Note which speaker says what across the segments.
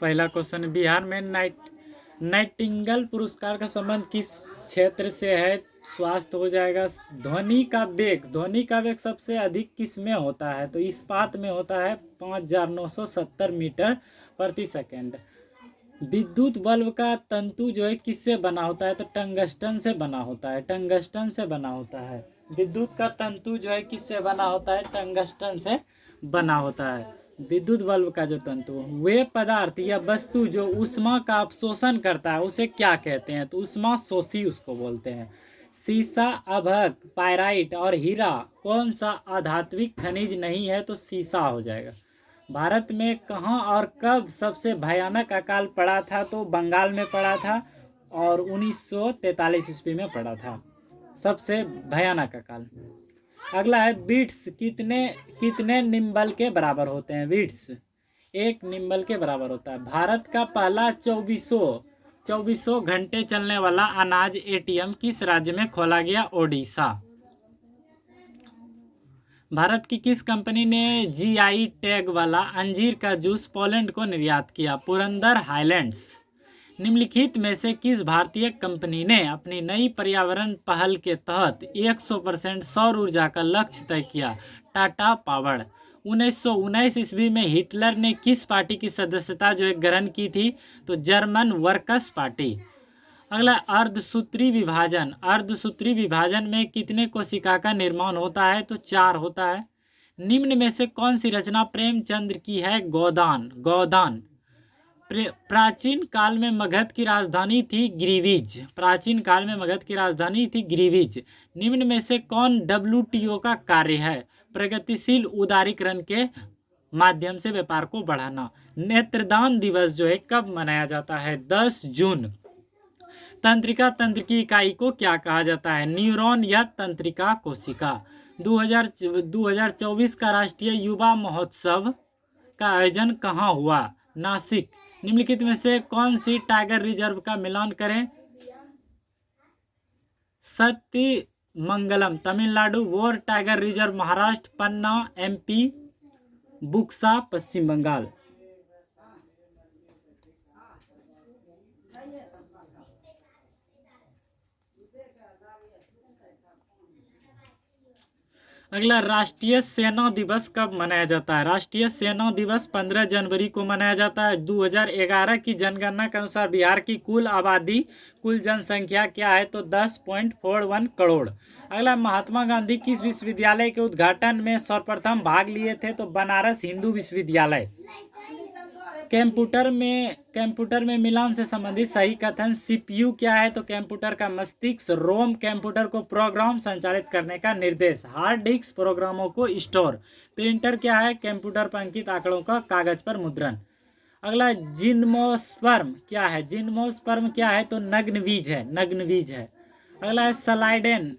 Speaker 1: पहला क्वेश्चन, बिहार में नाइटिंगेल पुरस्कार का संबंध किस क्षेत्र से है? स्वास्थ्य हो जाएगा। ध्वनि का वेग सबसे अधिक किस में होता है? तो इस्पात में होता है, 5970 मीटर प्रति सेकेंड। विद्युत बल्ब का तंतु जो है किससे बना होता है? तो टंगस्टन से बना होता है, टंगस्टन से बना होता है। विद्युत का तंतु जो है किससे बना होता है? टंगस्टन से बना होता है। विद्युत बल्ब का जो तंतु, वे पदार्थ या वस्तु जो ऊष्मा का अवशोषण करता है उसे क्या कहते हैं? तो ऊष्मा शोषी उसको बोलते हैं। सीसा, अभ्रक, पायराइट और हीरा कौन सा अधात्विक खनिज नहीं है? तो सीसा हो जाएगा। भारत में कहाँ और कब सबसे भयानक अकाल पड़ा था? तो बंगाल में पड़ा था और 1943 ईस्वी में पड़ा था सबसे भयानक अकाल। अगला है, बीट्स कितने कितने निम्बल के बराबर होते हैं? बीट्स 1 निम्बल के बराबर होता है। भारत का पहला 2400 घंटे चलने वाला अनाज एटीएम किस राज्य में खोला गया? ओडिशा। भारत की किस कंपनी ने जीआई टैग वाला अंजीर का जूस पोलैंड को निर्यात किया? पुरंदर हाईलैंड्स। निम्नलिखित में से किस भारतीय कंपनी ने अपनी नई पर्यावरण पहल के तहत 100% सौर ऊर्जा का लक्ष्य तय किया? टाटा पावर। 1919 ईस्वी में हिटलर ने किस पार्टी की सदस्यता जो है ग्रहण की थी? तो जर्मन वर्कर्स पार्टी। अगला, अर्धसूत्री विभाजन में कितने कोशिका का निर्माण होता है? तो 4 होता है। निम्न में से कौन सी रचना प्रेमचंद्र की है? गोदान। प्राचीन काल में मगध की राजधानी थी ग्रीविज। प्राचीन काल में मगध की राजधानी थी ग्रीविज। निम्न में से कौन डब्ल्यूटीओ का कार्य है? प्रगतिशील उदारीकरण के माध्यम से व्यापार को बढ़ाना। नेत्रदान दिवस जो है कब मनाया जाता है? 10 जून। तंत्र की इकाई को क्या कहा जाता है? न्यूरॉन या तंत्रिका कोशिका। 2024 का राष्ट्रीय युवा महोत्सव का आयोजन कहाँ हुआ? नासिक। निम्नलिखित में से कौन सी टाइगर रिजर्व का मिलान करें? सत्यमंगलम तमिलनाडु, वोर टाइगर रिजर्व महाराष्ट्र, पन्ना एमपी, बुक्सा पश्चिम बंगाल। अगला, राष्ट्रीय सेना दिवस कब मनाया जाता है? राष्ट्रीय सेना दिवस 15 जनवरी को मनाया जाता है। 2011 की जनगणना के अनुसार बिहार की कुल जनसंख्या क्या है? तो 10.41 करोड़। अगला, महात्मा गांधी किस विश्वविद्यालय के उद्घाटन में सर्वप्रथम भाग लिए थे? तो बनारस हिंदू विश्वविद्यालय। कंप्यूटर में मिलान से संबंधित सही कथन। सीपीयू क्या है? तो कंप्यूटर का मस्तिष्क। रोम कंप्यूटर को प्रोग्राम संचालित करने का निर्देश। हार्ड डिस्क प्रोग्रामों को स्टोर। प्रिंटर क्या है? कंप्यूटर पर अंकित आंकड़ों का कागज पर मुद्रण। अगला, जिम्नोस्पर्म क्या है? जिम्नोस्पर्म क्या है? तो नग्न बीज है। अगला है, सलाइडेन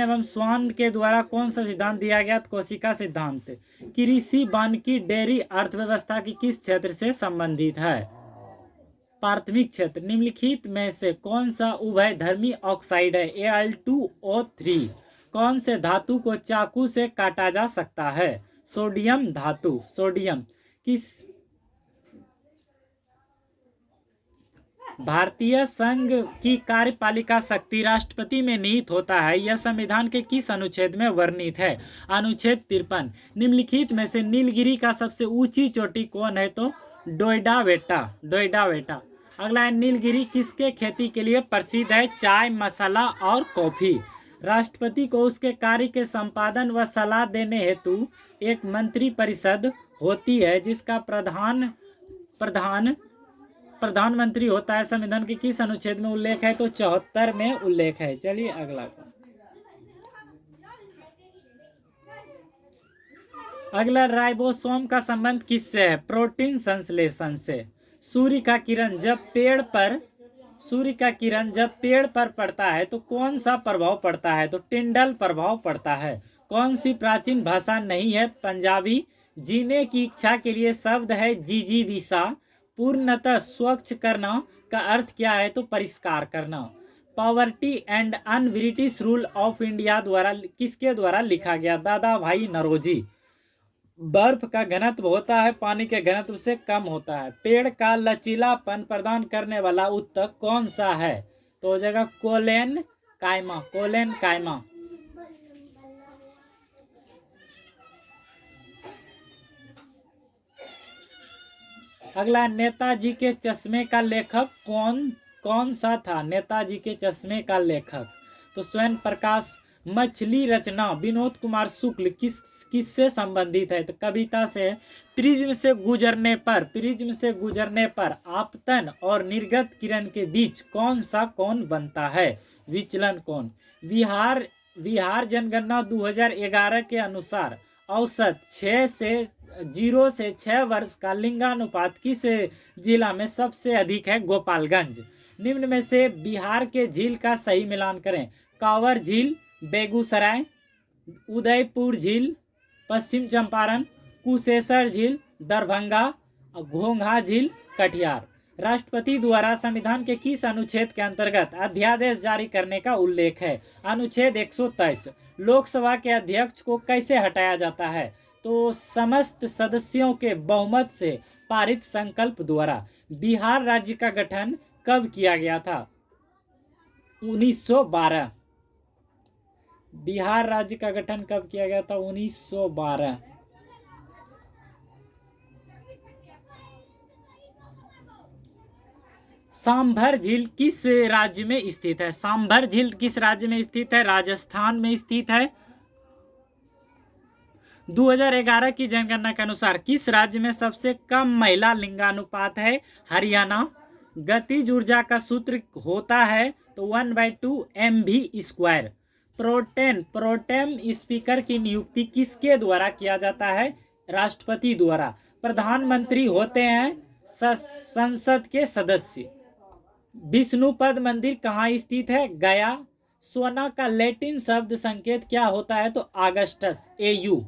Speaker 1: एवं स्वान के द्वारा कौन सा सिद्धांत दिया गया? कोशिका सिद्धांत। कृषि वानिकी डेयरी अर्थव्यवस्था की किस क्षेत्र से संबंधित है? प्राथमिक क्षेत्र। निम्नलिखित में से कौन सा उभयधर्मी ऑक्साइड है? Al2O3। कौन से धातु को चाकू से काटा जा सकता है? सोडियम धातु। किस भारतीय संघ की कार्यपालिका शक्ति राष्ट्रपति में निहित होता है? यह संविधान के किस अनुच्छेद में वर्णित है? अनुच्छेद 53। निम्नलिखित में से नीलगिरी का सबसे ऊंची चोटी कौन है? तो डोइडा वेटा। अगला है, नीलगिरी किसके खेती के लिए प्रसिद्ध है? चाय, मसाला और कॉफी। राष्ट्रपति को उसके कार्य के संपादन व सलाह देने हेतु एक मंत्री परिषद होती है जिसका प्रधानमंत्री होता है। संविधान के किस अनुच्छेद में उल्लेख है? तो 74 में उल्लेख है। चलिए अगला, राइबोसोम का संबंध किससे है? प्रोटीन संश्लेषण से। सूर्य का किरण जब पेड़ पर पड़ता है तो कौन सा प्रभाव पड़ता है? तो टिंडल प्रभाव पड़ता है। कौन सी प्राचीन भाषा नहीं है? पंजाबी। जीने की इच्छा के लिए शब्द है जिजीविसा। पूर्णतः स्वच्छ करना का अर्थ क्या है? तो परिष्कार करना। Poverty and on British rule of India किसके द्वारा लिखा गया? दादा भाई नौरोजी। बर्फ का घनत्व होता है पानी के घनत्व से कम होता है। पेड़ का लचीलापन प्रदान करने वाला ऊतक कौन सा है? तो हो जाएगा कोलेन कायमा, कोलेन कायमा। अगला, नेताजी के चश्मे का लेखक कौन कौन सा था? नेताजी के चश्मे का लेखक तो स्वयं प्रकाश। मछली रचना विनोद कुमार शुक्ल किससे संबंधित है? तो कविता से। प्रिज्म से गुजरने पर आपतन और निर्गत किरण के बीच कौन सा कोण बनता है? विचलन कोण। बिहार जनगणना 2011 के अनुसार औसत 0 से 6 वर्ष का लिंगानुपात किस जिला में सबसे अधिक है? गोपालगंज। निम्न में से बिहार के झील का सही मिलान करें। कांवर झील बेगूसराय, उदयपुर झील पश्चिम चंपारण, कुशेश्वर झील दरभंगा, घोंघा झील कटिहार। राष्ट्रपति द्वारा संविधान के किस अनुच्छेद के अंतर्गत अध्यादेश जारी करने का उल्लेख है? अनुच्छेद 123। लोकसभा के अध्यक्ष को कैसे हटाया जाता है? तो समस्त सदस्यों के बहुमत से पारित संकल्प द्वारा। बिहार राज्य का गठन कब किया गया था? 1912। बिहार राज्य का गठन कब किया गया था? 1912। सांभर झील किस राज्य में स्थित है? सांभर झील किस राज्य में स्थित है? राजस्थान में स्थित है। 2011 की जनगणना के अनुसार किस राज्य में सबसे कम महिला लिंगानुपात है? हरियाणा। गतिज ऊर्जा का सूत्र होता है तो 1/2 mv²। प्रोटेम स्पीकर की नियुक्ति किसके द्वारा किया जाता है? राष्ट्रपति द्वारा। प्रधानमंत्री होते हैं संसद के सदस्य। विष्णुपद मंदिर कहाँ स्थित है? गया। सोना का लैटिन शब्द संकेत क्या होता है? तो ऑगस्टस, AU।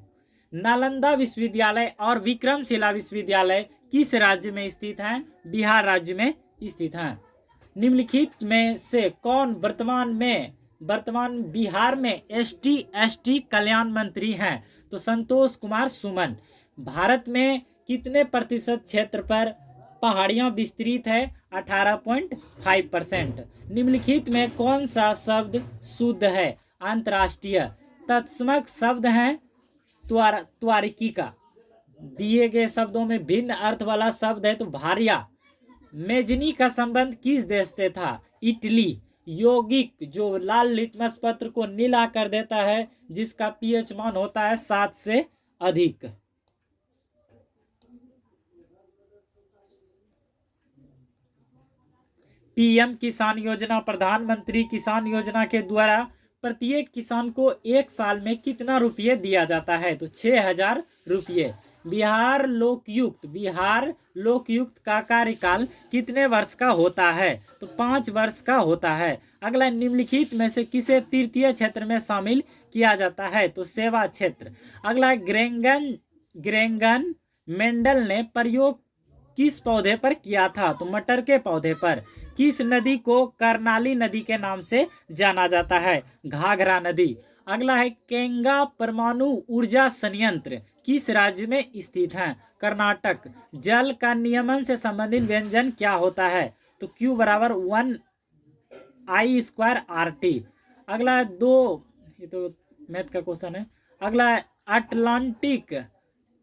Speaker 1: नालंदा विश्वविद्यालय और विक्रमशिला विश्वविद्यालय किस राज्य में स्थित हैं? बिहार राज्य में स्थित हैं। निम्नलिखित में से कौन वर्तमान बिहार में ST कल्याण मंत्री हैं? तो संतोष कुमार सुमन। भारत में कितने प्रतिशत क्षेत्र पर पहाड़ियां विस्तृत है? 18.5%। निम्नलिखित में कौन सा शब्द शुद्ध है? अंतर्राष्ट्रीय। तत्समक शब्द हैं त्वारिकी का। दिए गए शब्दों में भिन्न अर्थ वाला शब्द है तो भारिया। मेजनी का संबंध किस देश से था? इटली। यौगिक जो लाल लिटमस पत्र को नीला कर देता है, जिसका pH मान होता है 7 से अधिक। PM किसान योजना प्रधानमंत्री किसान योजना के द्वारा प्रत्येक किसान को 1 साल में कितना रुपये दिया जाता है? तो 6000 रुपये। बिहार लोकयुक्त का कार्यकाल कितने वर्ष का होता है? तो 5 वर्ष का होता है। अगला, निम्नलिखित में से किसे तृतीय क्षेत्र में शामिल किया जाता है? तो सेवा क्षेत्र। अगला, ग्रेंगन मेंडल ने प्रयोग किस पौधे पर किया था? तो मटर के पौधे पर। किस नदी को कर्नाली नदी के नाम से जाना जाता है? घाघरा नदी। अगला है, केंगा परमाणु ऊर्जा संयंत्र किस राज्य में स्थित है? कर्नाटक। जल का नियमन से संबंधित व्यंजन क्या होता है? तो Q = 1I² RT। अगला ये तो मैथ का क्वेश्चन है। अगला, अटलांटिक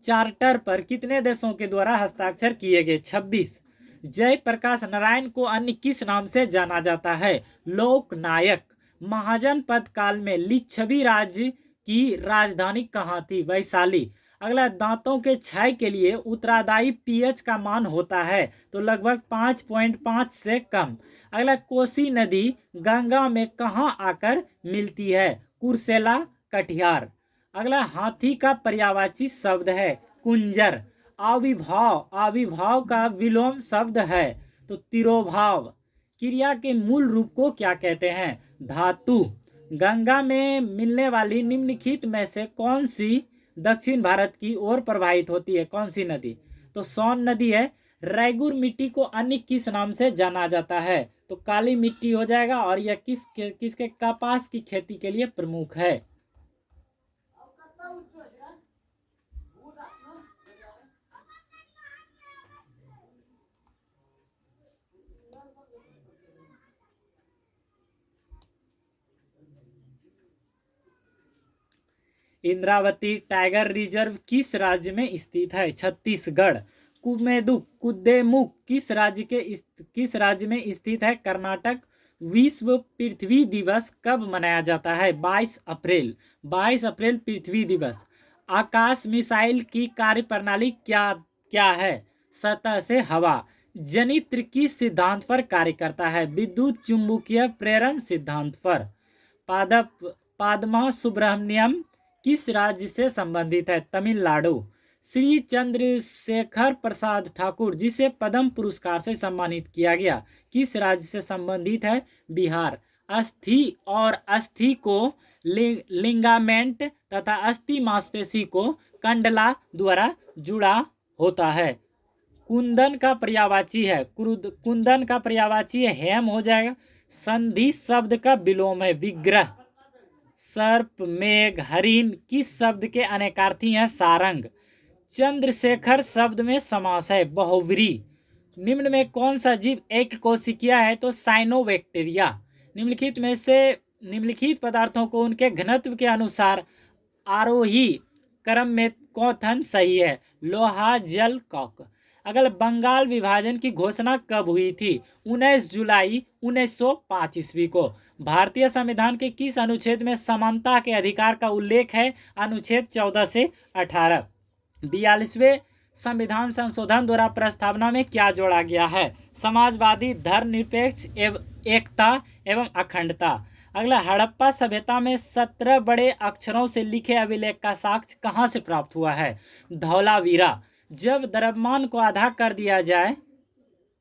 Speaker 1: चार्टर पर कितने देशों के द्वारा हस्ताक्षर किए गए? 26। जयप्रकाश नारायण को अन्य किस नाम से जाना जाता है? लोकनायक। महाजनपद काल में लिच्छवी राज्य की राजधानी कहाँ थी? वैशाली। अगला, दांतों के क्षय के लिए उत्तरदायी pH का मान होता है तो लगभग 5.5 से कम। अगला, कोसी नदी गंगा में कहाँ आकर मिलती है? कुर्सेला, कटिहार। अगला, हाथी का पर्यायवाची शब्द है कुंजर। आविर्भाव का विलोम शब्द है तो तिरोभाव। क्रिया के मूल रूप को क्या कहते हैं? धातु। गंगा में मिलने वाली निम्नलिखित में से कौन सी दक्षिण भारत की ओर प्रवाहित होती है? कौन सी नदी? तो सोन नदी है। रैगुर मिट्टी को अन्य किस नाम से जाना जाता है? तो काली मिट्टी हो जाएगा। और यह किसके कपास की खेती के लिए प्रमुख है। इंद्रावती टाइगर रिजर्व किस राज्य में स्थित है? छत्तीसगढ़। कुद्रेमुख किस राज्य में स्थित है? कर्नाटक। विश्व पृथ्वी दिवस कब मनाया जाता है? 22 अप्रैल। 22 अप्रैल पृथ्वी दिवस। आकाश मिसाइल की कार्यप्रणाली क्या क्या है? सतह से हवा। जनित्र किस सिद्धांत पर कार्य करता है? विद्युत चुम्बकीय प्रेरण सिद्धांत पर। पादमा सुब्रमण्यम किस राज्य से संबंधित है? तमिलनाडु। श्री चंद्रशेखर प्रसाद ठाकुर जिसे पद्म पुरस्कार से सम्मानित किया गया किस राज्य से संबंधित है? बिहार। अस्थि और अस्थि को लिंगामेंट तथा अस्थि मांसपेशी को कंडला द्वारा जुड़ा होता है। कुंदन का पर्यायवाची है कुंदन का पर्यायवाची हेम हो जाएगा। संधि शब्द का विलोम है विग्रह। सर्प, मेघ, हरिण किस शब्द के अनेकार्थी हैं? सारंग। चंद्रशेखर शब्द में समास है बहुव्रीहि। निम्न में कौन सा जीव एक कोशिकीय है? तो साइनोबैक्टीरिया। निम्नलिखित पदार्थों को उनके घनत्व के अनुसार आरोही क्रम में कथन सही है? लोहा, जल, कॉक। अगला बंगाल विभाजन की घोषणा कब हुई थी? 19 जुलाई 1905 ईस्वी को। भारतीय संविधान के किस अनुच्छेद में समानता के अधिकार का उल्लेख है? अनुच्छेद 14 से 18। 42वें संविधान संशोधन द्वारा प्रस्तावना में क्या जोड़ा गया है? समाजवादी, धर्मनिरपेक्ष एकता एवं अखंडता। अगला हड़प्पा सभ्यता में 17 बड़े अक्षरों से लिखे अभिलेख का साक्ष्य कहाँ से प्राप्त हुआ है? धौलावीरा। जब द्रव्यमान को आधा कर दिया जाए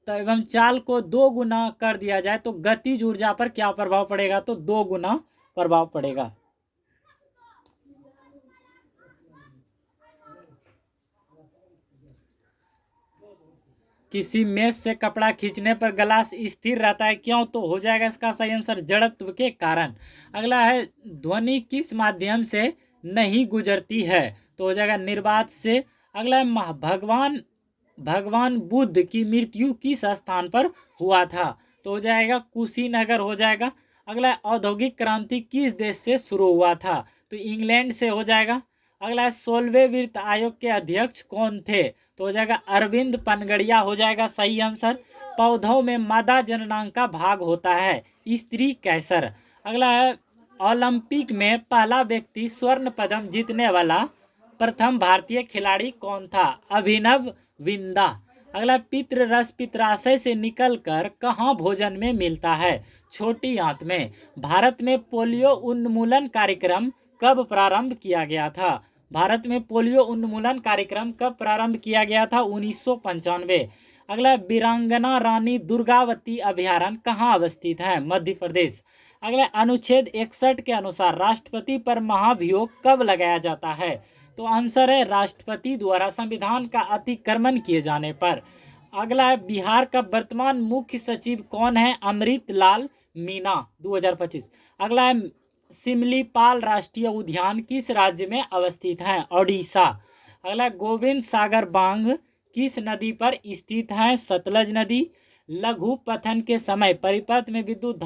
Speaker 1: तो एवं चाल को 2 गुना कर दिया जाए तो गतिज ऊर्जा पर क्या प्रभाव पड़ेगा? तो 2 गुना प्रभाव पड़ेगा। किसी मेष से कपड़ा खींचने पर ग्लास स्थिर रहता है, क्यों? तो हो जाएगा इसका सही आंसर जड़त्व के कारण। अगला है ध्वनि किस माध्यम से नहीं गुजरती है? तो हो जाएगा निर्वात से। अगला है भगवान बुद्ध की मृत्यु किस स्थान पर हुआ था? तो हो जाएगा कुशीनगर हो जाएगा। अगला है औद्योगिक क्रांति किस देश से शुरू हुआ था? तो इंग्लैंड से हो जाएगा। अगला है 16वें वित्त आयोग के अध्यक्ष कौन थे? तो हो जाएगा अरविंद पनगड़िया हो जाएगा सही आंसर। पौधों में मादा जननांग का भाग होता है स्त्री कैसर। अगला है ओलंपिक में पहला व्यक्ति स्वर्ण पदक जीतने वाला प्रथम भारतीय खिलाड़ी कौन था? अभिनव बिंदा। अगला पितृ रस पित्राशय से निकलकर कहाँ भोजन में मिलता है? छोटी आंत में। भारत में पोलियो उन्मूलन कार्यक्रम कब प्रारंभ किया गया था? भारत में पोलियो उन्मूलन कार्यक्रम कब प्रारंभ किया गया था? 1995। अगला वीरांगना रानी दुर्गावती अभ्यारण्य कहाँ अवस्थित है? मध्य प्रदेश। अगला अनुच्छेद 61 के अनुसार राष्ट्रपति पर महाभियोग कब लगाया जाता है? तो आंसर है राष्ट्रपति द्वारा संविधान का अतिक्रमण किए जाने पर। अगला है बिहार का वर्तमान मुख्य सचिव कौन है? अमृत लाल मीणा 2025। अगला है सिमलीपाल राष्ट्रीय उद्यान किस राज्य में अवस्थित है? ओडिशा। अगला गोविंद सागर बांध किस नदी पर स्थित है? सतलज नदी। लघु पथन के समय परिपथ में विद्युत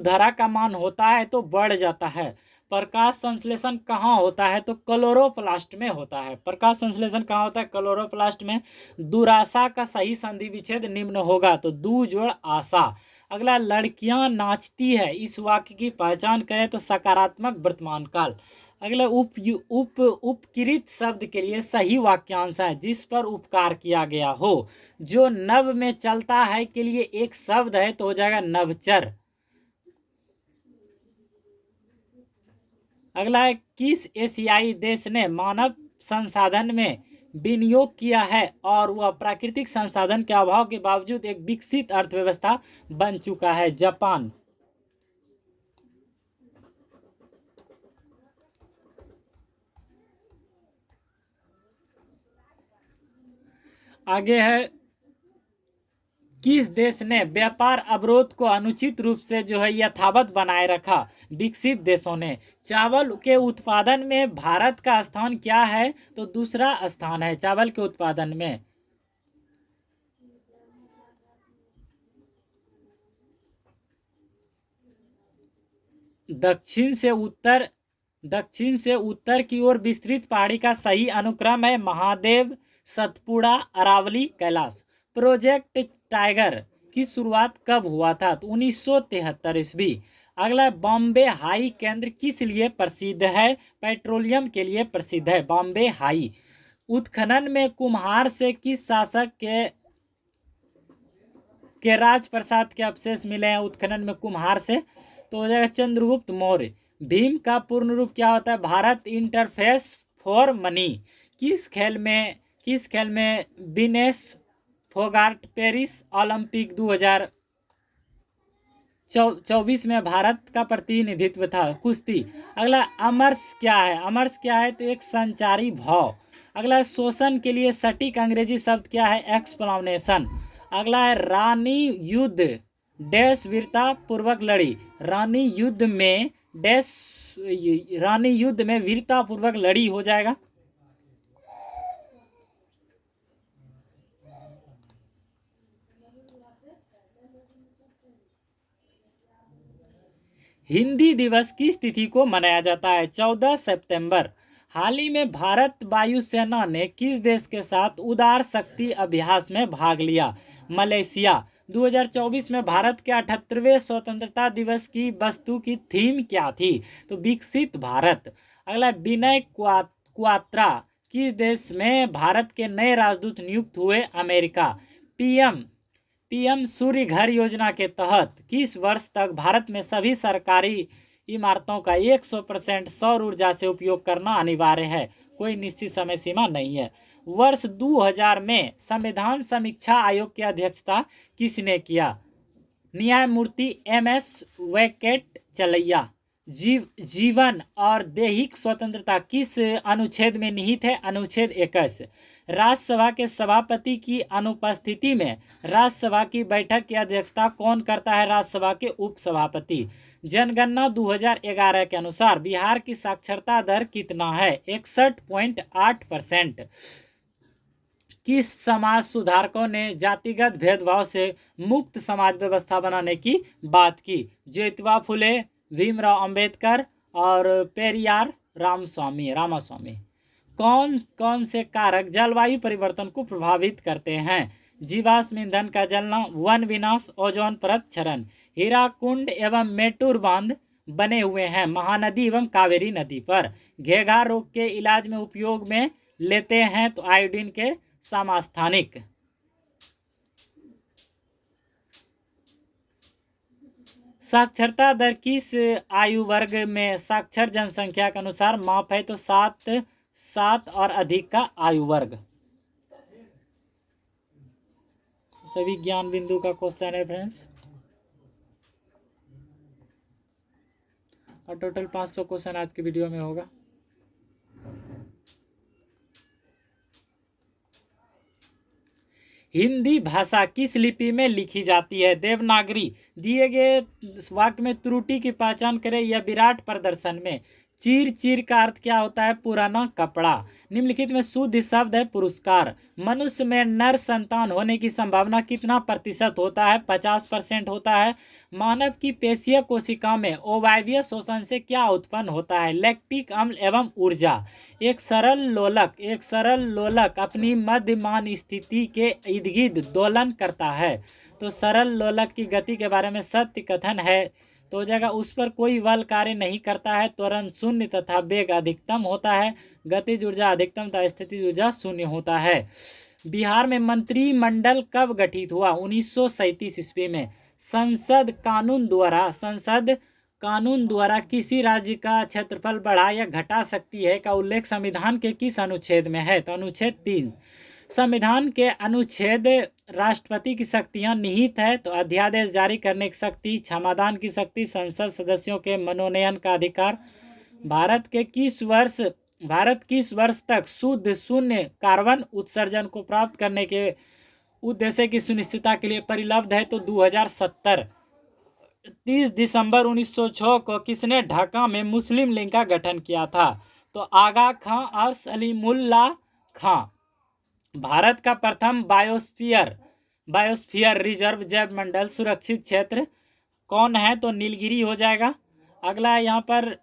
Speaker 1: धारा का मान होता है तो बढ़ जाता है। प्रकाश संश्लेषण कहाँ होता है? तो क्लोरोप्लास्ट में होता है। प्रकाश संश्लेषण कहाँ होता है? क्लोरोप्लास्ट में। दुराशा का सही संधि विच्छेद निम्न होगा तो दू जोड़ आशा। अगला लड़कियां नाचती है इस वाक्य की पहचान करें तो सकारात्मक वर्तमान काल। अगला उपकृत शब्द के लिए सही वाक्यांश है जिस पर उपकार किया गया हो। जो नभ में चलता है के लिए एक शब्द है तो हो जाएगा नभचर। अगला है किस एशियाई देश ने मानव संसाधन में विनियोग किया है और वह प्राकृतिक संसाधन के अभाव के बावजूद एक विकसित अर्थव्यवस्था बन चुका है? जापान। आगे है किस देश ने व्यापार अवरोध को अनुचित रूप से जो है यथावत बनाए रखा? विकसित देशों ने। चावल के उत्पादन में भारत का स्थान क्या है? तो दूसरा स्थान है चावल के उत्पादन में। दक्षिण से उत्तर दक्षिण से उत्तर की ओर विस्तृत पहाड़ी का सही अनुक्रम है महादेव, सतपुड़ा, अरावली, कैलाश। प्रोजेक्ट टाइगर की शुरुआत कब हुआ था? तो 1973 ईस्वी। अगला, बॉम्बे हाई केंद्र किस लिए प्रसिद्ध है? पेट्रोलियम के लिए प्रसिद्ध है बॉम्बे हाई। उत्खनन में कुम्हार से किस शासक के राज प्रसाद के अवशेष मिले हैं? उत्खनन में कुम्हार से, तो हो जाएगा चंद्रगुप्त मौर्य। भीम का पूर्ण रूप क्या होता है? Bharat interface for money. किस खेल में विनेश फोगाट पेरिस ओलंपिक 2024 में भारत का प्रतिनिधित्व था? कुश्ती। अगला, अमरस क्या है? अमरस क्या है? तो एक संचारी भाव। अगला, शोषण के लिए सटीक अंग्रेजी शब्द क्या है? एक्सप्लानेशन। अगला है, रानी युद्ध डैश वीरता पूर्वक लड़ी। रानी युद्ध में वीरता पूर्वक लड़ी हो जाएगा। हिंदी दिवस किस तिथि को मनाया जाता है? 14 सितंबर। हाल ही में भारत वायुसेना ने किस देश के साथ उदार शक्ति अभ्यास में भाग लिया? मलेशिया। 2024 में भारत के 78वें स्वतंत्रता दिवस की वस्तु की थीम क्या थी? तो विकसित भारत। अगला, विनय क्वात्रा किस देश में भारत के नए राजदूत नियुक्त हुए? अमेरिका। पीएम सूर्य घर योजना के तहत किस वर्ष तक भारत में सभी सरकारी इमारतों का 100% सौर ऊर्जा से उपयोग करना अनिवार्य है? कोई निश्चित समय सीमा नहीं है। वर्ष 2000 में संविधान समीक्षा आयोग की अध्यक्षता किसने किया? न्यायमूर्ति एमएस वेंकट चलैया। जीवन और दैहिक स्वतंत्रता किस अनुच्छेद में निहित है? अनुच्छेद 21। राज्यसभा के सभापति की अनुपस्थिति में राज्यसभा की बैठक की अध्यक्षता कौन करता है? राज्यसभा के उपसभापति। जनगणना 2011 के अनुसार बिहार की साक्षरता दर कितना है? 61.8%। किस समाज सुधारकों ने जातिगत भेदभाव से मुक्त समाज व्यवस्था बनाने की बात की? ज्योतिबा फुले, भीमराव अंबेडकर और पेरियार रामास्वामी। कौन कौन से कारक जलवायु परिवर्तन को प्रभावित करते हैं? जीवाश्म ईंधन का जलना, वन विनाश, ओजोन परत क्षरण। हीराकुंड एवं मेटूर बांध बने हुए हैं महानदी एवं कावेरी नदी पर। घेघा रोग के इलाज में उपयोग में लेते हैं तो आयोडीन के समस्थानिक। साक्षरता दर किस आयु वर्ग में साक्षर जनसंख्या के अनुसार माप है? तो 7 और अधिक का आयु वर्ग। सभी ज्ञान बिंदु का क्वेश्चन है फ्रेंड्स, और टोटल 500 क्वेश्चन आज की वीडियो में होगा। हिंदी भाषा किस लिपि में लिखी जाती है? देवनागरी। दिए गए वाक्य में त्रुटि की पहचान करें या विराट प्रदर्शन में। चीर का अर्थ क्या होता है? पुराना कपड़ा। निम्नलिखित में शुद्ध शब्द है पुरस्कार। मनुष्य में नर संतान होने की संभावना कितना प्रतिशत होता है? 50% होता है। मानव की पेशीय कोशिका में अवायवीय शोषण से क्या उत्पन्न होता है? लैक्टिक अम्ल एवं ऊर्जा। एक सरल लोलक अपनी मध्यमान स्थिति के इर्द गिर्द दोलन करता है। तो सरल लोलक की गति के बारे में सत्य कथन है, तो हो जाएगा उस पर कोई बल कार्य नहीं करता है, त्वरण शून्य तथा वेग अधिकतम होता है, गतिज ऊर्जा अधिकतम तथा स्थितिज ऊर्जा शून्य होता है। बिहार में मंत्रिमंडल कब गठित हुआ? 1937 ईस्वी में। संसद कानून द्वारा किसी राज्य का क्षेत्रफल बढ़ा या घटा सकती है का उल्लेख संविधान के किस अनुच्छेद में है? तो अनुच्छेद 3। संविधान के अनुच्छेद राष्ट्रपति की शक्तियां निहित है, तो अध्यादेश जारी करने की शक्ति, क्षमादान की शक्ति, संसद सदस्यों के मनोनयन का अधिकार। भारत किस वर्ष तक शुद्ध शून्य कार्बन उत्सर्जन को प्राप्त करने के उद्देश्य की सुनिश्चितता के लिए परिलब्ध है? तो 2070। 30 दिसंबर 1906 को किसने ढाका में मुस्लिम लीग का गठन किया था? तो आगा खां और सलीमुल्लाह खां। भारत का प्रथम बायोस्फीयर रिजर्व जैव मंडल सुरक्षित क्षेत्र कौन है? तो नीलगिरी हो जाएगा। अगला है यहाँ पर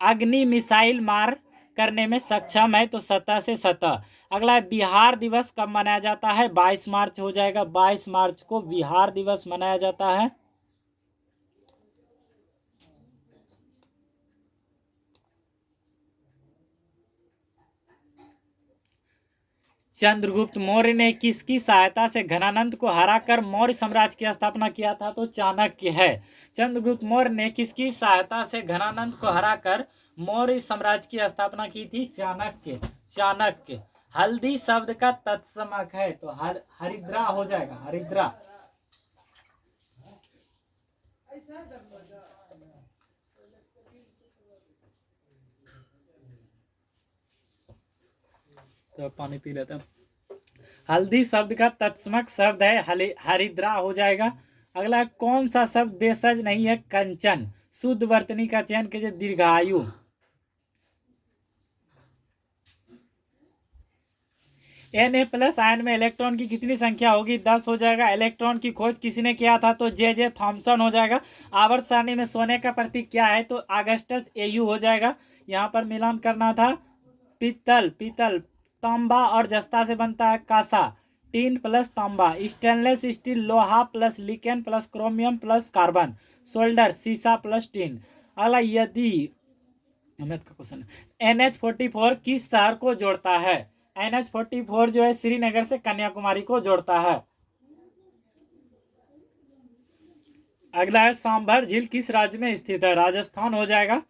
Speaker 1: अग्नि मिसाइल मार करने में सक्षम है? तो सतह से सतह। अगला, बिहार दिवस कब मनाया जाता है? 22 मार्च हो जाएगा। 22 मार्च को बिहार दिवस मनाया जाता है। चंद्रगुप्त मौर्य ने किसकी सहायता से घनानंद को हराकर मौर्य साम्राज्य की स्थापना किया था? तो चाणक्य है। चंद्रगुप्त मौर्य ने किसकी सहायता से घनानंद को हराकर मौर्य साम्राज्य की स्थापना की थी? चाणक्य। चाणक्य। हल्दी शब्द का तत्समक है? तो हरिद्रा हो जाएगा, हरिद्रा। तो पानी पी लेते हैं। हल्दी शब्द का तत्समक शब्द है हरिद्रा हो जाएगा। अगला, कौन सा शब्द देशज नहीं है? कंचन। शुद्ध वर्तनी का चयन कीजिए। दीर्घायु। Na+ आयन में इलेक्ट्रॉन की कितनी संख्या होगी? 10 हो जाएगा। इलेक्ट्रॉन की खोज किसने किया था? तो J.J. थॉमसन हो जाएगा। आवर्त सारणी में सोने का प्रतीक क्या है? तो अगस्टस Au हो जाएगा। यहाँ पर मिलान करना था। पीतल, पीतल तांबा और जस्ता से बनता है। कांसा, टीन प्लस तांबा। स्टेनलेस स्टील, लोहा प्लस लिकेन plus chromium plus carbon. Solder, सीसा प्लस टीन। अगला, यदि अमित का क्वेश्चन, NH44 किस शहर को जोड़ता है? NH44 जो है श्रीनगर से कन्याकुमारी को जोड़ता है। अगला है, सांभर झील किस राज्य में स्थित है? राजस्थान हो जाएगा।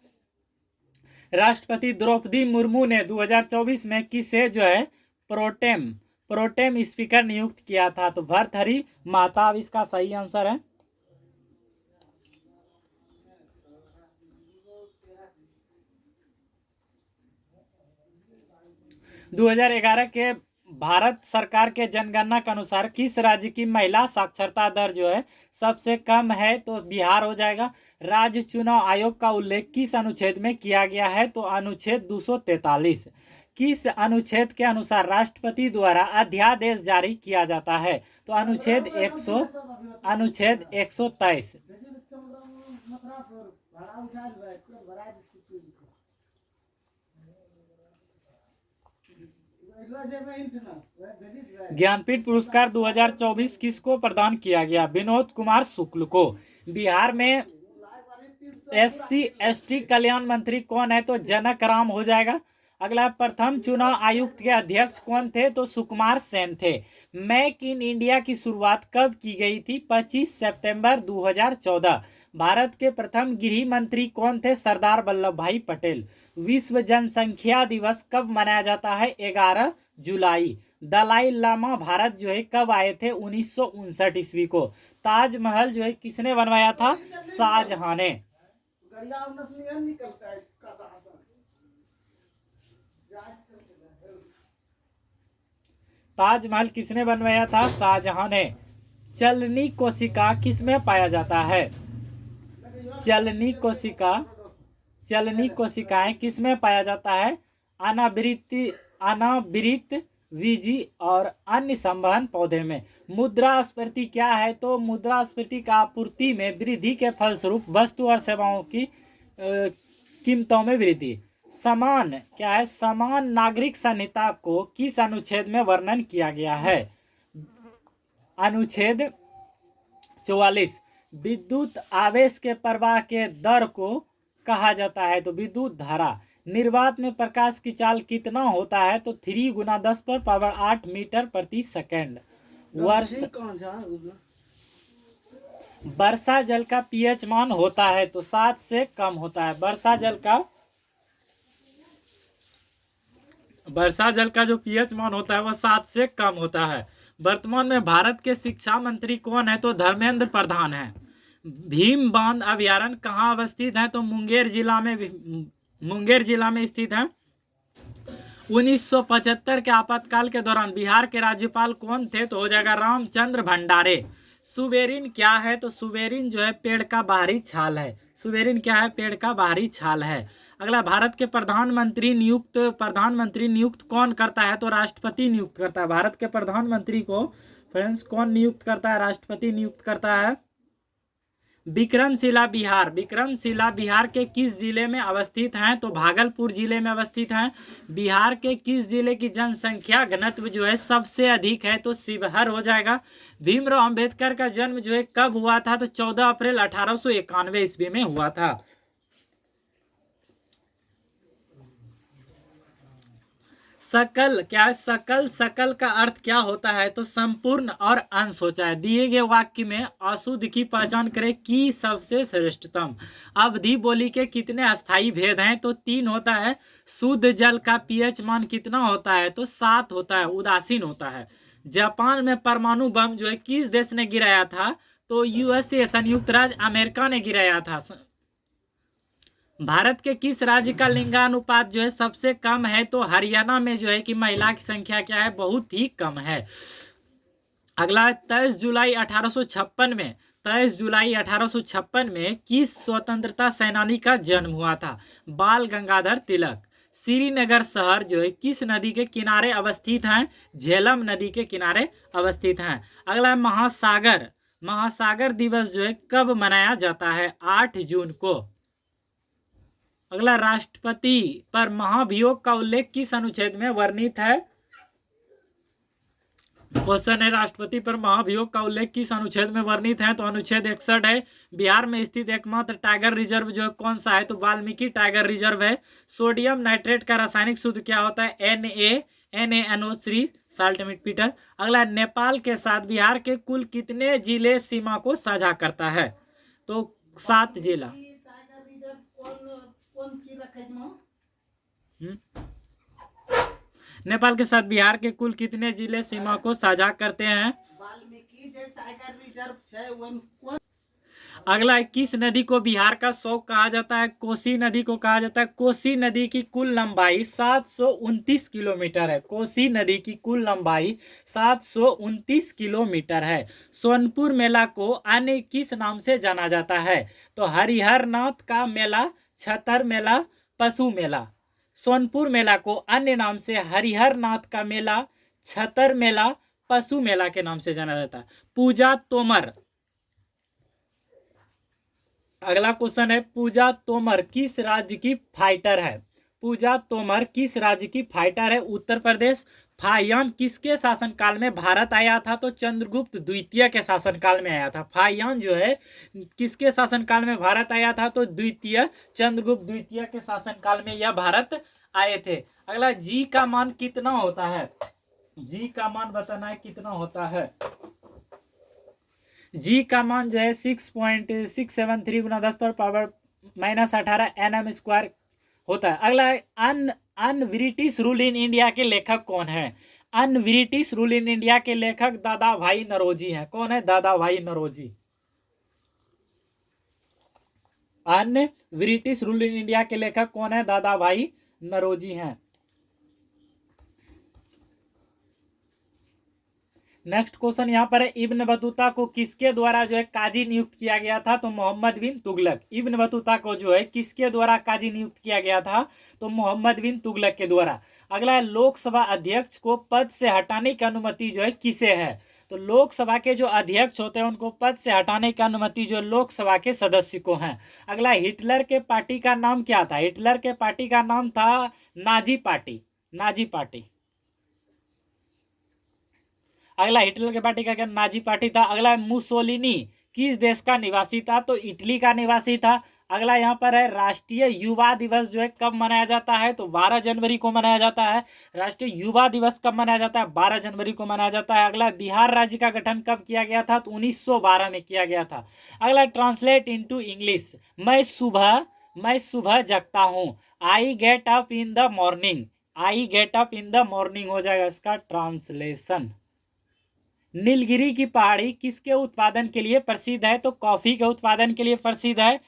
Speaker 1: राष्ट्रपति द्रौपदी मुर्मू ने 2024 में किसे जो है प्रोटेम स्पीकर नियुक्त किया था? तो भर्तृहरि महताब इसका सही आंसर है। दो 2011 के भारत सरकार के जनगणना के अनुसार किस राज्य की महिला साक्षरता दर जो है सबसे कम है? तो बिहार हो जाएगा। राज्य चुनाव आयोग का उल्लेख किस अनुच्छेद में किया गया है? तो अनुच्छेद 243। किस अनुच्छेद के अनुसार राष्ट्रपति द्वारा अध्यादेश जारी किया जाता है? तो अनुच्छेद 123। ज्ञानपीठ पुरस्कार 2024 किसको प्रदान किया गया? विनोद कुमार शुक्ल को। बिहार में SC/ST कल्याण मंत्री कौन है? तो जनक राम हो जाएगा। अगला, प्रथम चुनाव आयुक्त के अध्यक्ष कौन थे? तो सुकुमार सेन थे। मेक इन इंडिया की शुरुआत कब की गई थी? 25 सितंबर 2014। भारत के प्रथम गृह मंत्री कौन थे? सरदार वल्लभ भाई पटेल। विश्व जनसंख्या दिवस कब मनाया जाता है? 11 जुलाई। दलाई लामा भारत जो है कब आए थे? 1959 ईस्वी को। ताजमहल जो है किसने बनवाया था? शाहजहां ने। ताजमहल किसने बनवाया था? शाहजहां ने। चलनी कोशिका किसमें पाया जाता है? चलनी कोशिकाएं किसमें पाया जाता है? अनावृत बीजी और अन्य संवहन पौधे में। मुद्रास्फीति क्या है? तो मुद्रास्फीति का आपूर्ति में वृद्धि के फलस्वरूप वस्तु और सेवाओं की कीमतों में वृद्धि। समान क्या है? समान नागरिक संहिता को किस अनुच्छेद में वर्णन किया गया है? अनुच्छेद 44। विद्युत आवेश के प्रवाह के दर को कहा जाता है? तो विद्युत धारा। निर्वात में प्रकाश की चाल कितना होता है? तो 3 × 10⁸ मीटर प्रति सेकेंड। वर्षा जल का pH मान होता है? तो 7 से कम होता है। वर्षा जल का जो pH मान होता है वह 7 से कम होता है। वर्तमान में भारत के शिक्षा मंत्री कौन है? तो धर्मेंद्र प्रधान है। भीम बांध अभयारण्य कहाँ अवस्थित है? तो मुंगेर जिला में स्थित है। 1975 के आपातकाल के दौरान बिहार के राज्यपाल कौन थे? तो हो जाएगा रामचंद्र भंडारे। सुवेरिन क्या है? तो सुवेरिन जो है पेड़ का बाहरी छाल है। सुवेरिन क्या है? पेड़ का बाहरी छाल है। अगला, भारत के प्रधानमंत्री नियुक्त कौन करता है? तो राष्ट्रपति नियुक्त करता है। भारत के प्रधानमंत्री को फ्रेंड्स कौन नियुक्त करता है? राष्ट्रपति नियुक्त करता है। विक्रमशिला बिहार, विक्रमशिला बिहार के किस जिले में अवस्थित हैं? तो भागलपुर जिले में अवस्थित हैं। बिहार के किस जिले की जनसंख्या घनत्व जो है सबसे अधिक है? तो शिवहर हो जाएगा। भीमराव अंबेडकर का जन्म जो है कब हुआ था? तो 14 अप्रैल 1891 ईस्वी में हुआ था। सकल क्या है? सकल, सकल का अर्थ क्या होता है? तो संपूर्ण और अंश होता है। दिए गए वाक्य में अशुद्ध की पहचान करें कि सबसे श्रेष्ठतम। अवधि बोली के कितने अस्थाई भेद हैं? तो 3 होता है। शुद्ध जल का पीएच मान कितना होता है? तो 7 होता है, उदासीन होता है। जापान में परमाणु बम जो है किस देश ने गिराया था? तो यूएसए, संयुक्त राज्य अमेरिका ने गिराया था। भारत के किस राज्य का लिंगानुपात जो है सबसे कम है? तो हरियाणा में जो है कि महिला की संख्या क्या है? बहुत ही कम है। अगला 23 जुलाई 1856 में, 23 जुलाई 1856 में किस स्वतंत्रता सेनानी का जन्म हुआ था? बाल गंगाधर तिलक। श्रीनगर शहर जो है किस नदी के किनारे अवस्थित है? झेलम नदी के किनारे अवस्थित है। अगला महासागर, महासागर दिवस जो है कब मनाया जाता है? 8 जून को। अगला राष्ट्रपति पर महाभियोग का उल्लेख किस अनुच्छेद में वर्णित है? क्वेश्चन है राष्ट्रपति पर महाभियोग का उल्लेख किस अनुच्छेद में वर्णित है? तो अनुच्छेद 61 है। बिहार में स्थित एकमात्र टाइगर रिजर्व जो है कौन सा है? तो वाल्मीकि टाइगर रिजर्व है। सोडियम नाइट्रेट का रासायनिक सूत्र क्या होता है? NaNO3 साल्टमीटर। अगला नेपाल के साथ बिहार के कुल कितने जिले सीमा को साझा करता है? तो 7 जिला। नेपाल के साथ बिहार के कुल कितने जिले सीमा को साझा करते हैं? अगला, किस नदी को बिहार का शोक कहा जाता है? कोसी नदी को कहा जाता है। कोसी नदी की कुल लंबाई 729 किलोमीटर है। कोसी नदी की कुल लंबाई 729 किलोमीटर है। सोनपुर मेला को अन्य किस नाम से जाना जाता है? तो हरिहर नाथ का मेला, छतर मेला, पशु मेला। सोनपुर मेला को अन्य नाम से हरिहर नाथ का मेला, छतर मेला, पशु मेला के नाम से जाना जाता है। पूजा तोमर, अगला क्वेश्चन है, पूजा तोमर किस राज्य की फाइटर है? पूजा तोमर किस राज्य की फाइटर है? उत्तर प्रदेश। फाहियान किसके शासनकाल में भारत आया था? तो चंद्रगुप्त द्वितीय के शासनकाल में आया था। फाहियान जो है किसके शासनकाल में भारत आया था? तो द्वितीय, चंद्रगुप्त द्वितीय के शासनकाल में यह भारत आए थे। अगला, जी का मान कितना होता है? जी का मान बताना है कितना होता है। जी का मान जो है 6.673 गुना 10 पर पावर -18 nm² होता है। अगला, अन ब्रिटिश रूल इन इंडिया के लेखक कौन है? अन ब्रिटिश रूल इन इंडिया के लेखक दादा भाई नौरोजी हैं। कौन है? Dadabhai Naoroji. Un British rule in India के लेखक कौन है? दादा भाई नौरोजी हैं। नेक्स्ट क्वेश्चन यहाँ पर है, इब्न बतूता को किसके द्वारा जो है काजी नियुक्त किया गया था? तो मोहम्मद बिन तुगलक। इब्न बतूता को जो है किसके द्वारा काजी नियुक्त किया गया था? तो मोहम्मद बिन तुगलक के द्वारा। अगला, लोकसभा अध्यक्ष को पद से हटाने की अनुमति जो है किसे है? तो लोकसभा के जो अध्यक्ष होते हैं उनको पद से हटाने की अनुमति जो लोकसभा के सदस्य को है। अगला, हिटलर के पार्टी का नाम क्या था? हिटलर के पार्टी का नाम था नाजी पार्टी, नाजी पार्टी। अगला, हिटलर के पार्टी का क्या? नाजी पार्टी था। अगला, मुसोलिनी किस देश का निवासी था? तो इटली का निवासी था। अगला यहाँ पर है, राष्ट्रीय युवा दिवस जो है कब मनाया जाता है? तो 12 जनवरी को मनाया जाता है। राष्ट्रीय युवा दिवस कब मनाया जाता है? 12 जनवरी को मनाया जाता है। अगला, बिहार राज्य का गठन कब किया गया था? तो 1912 में किया गया था। अगला, ट्रांसलेट इनटू इंग्लिश, मैं सुबह जगता हूँ। I get up in the morning, I get up in the morning हो जाएगा इसका ट्रांसलेशन। नीलगिरी की पहाड़ी किसके उत्पादन के लिए प्रसिद्ध है? तो कॉफी के उत्पादन के लिए प्रसिद्ध है।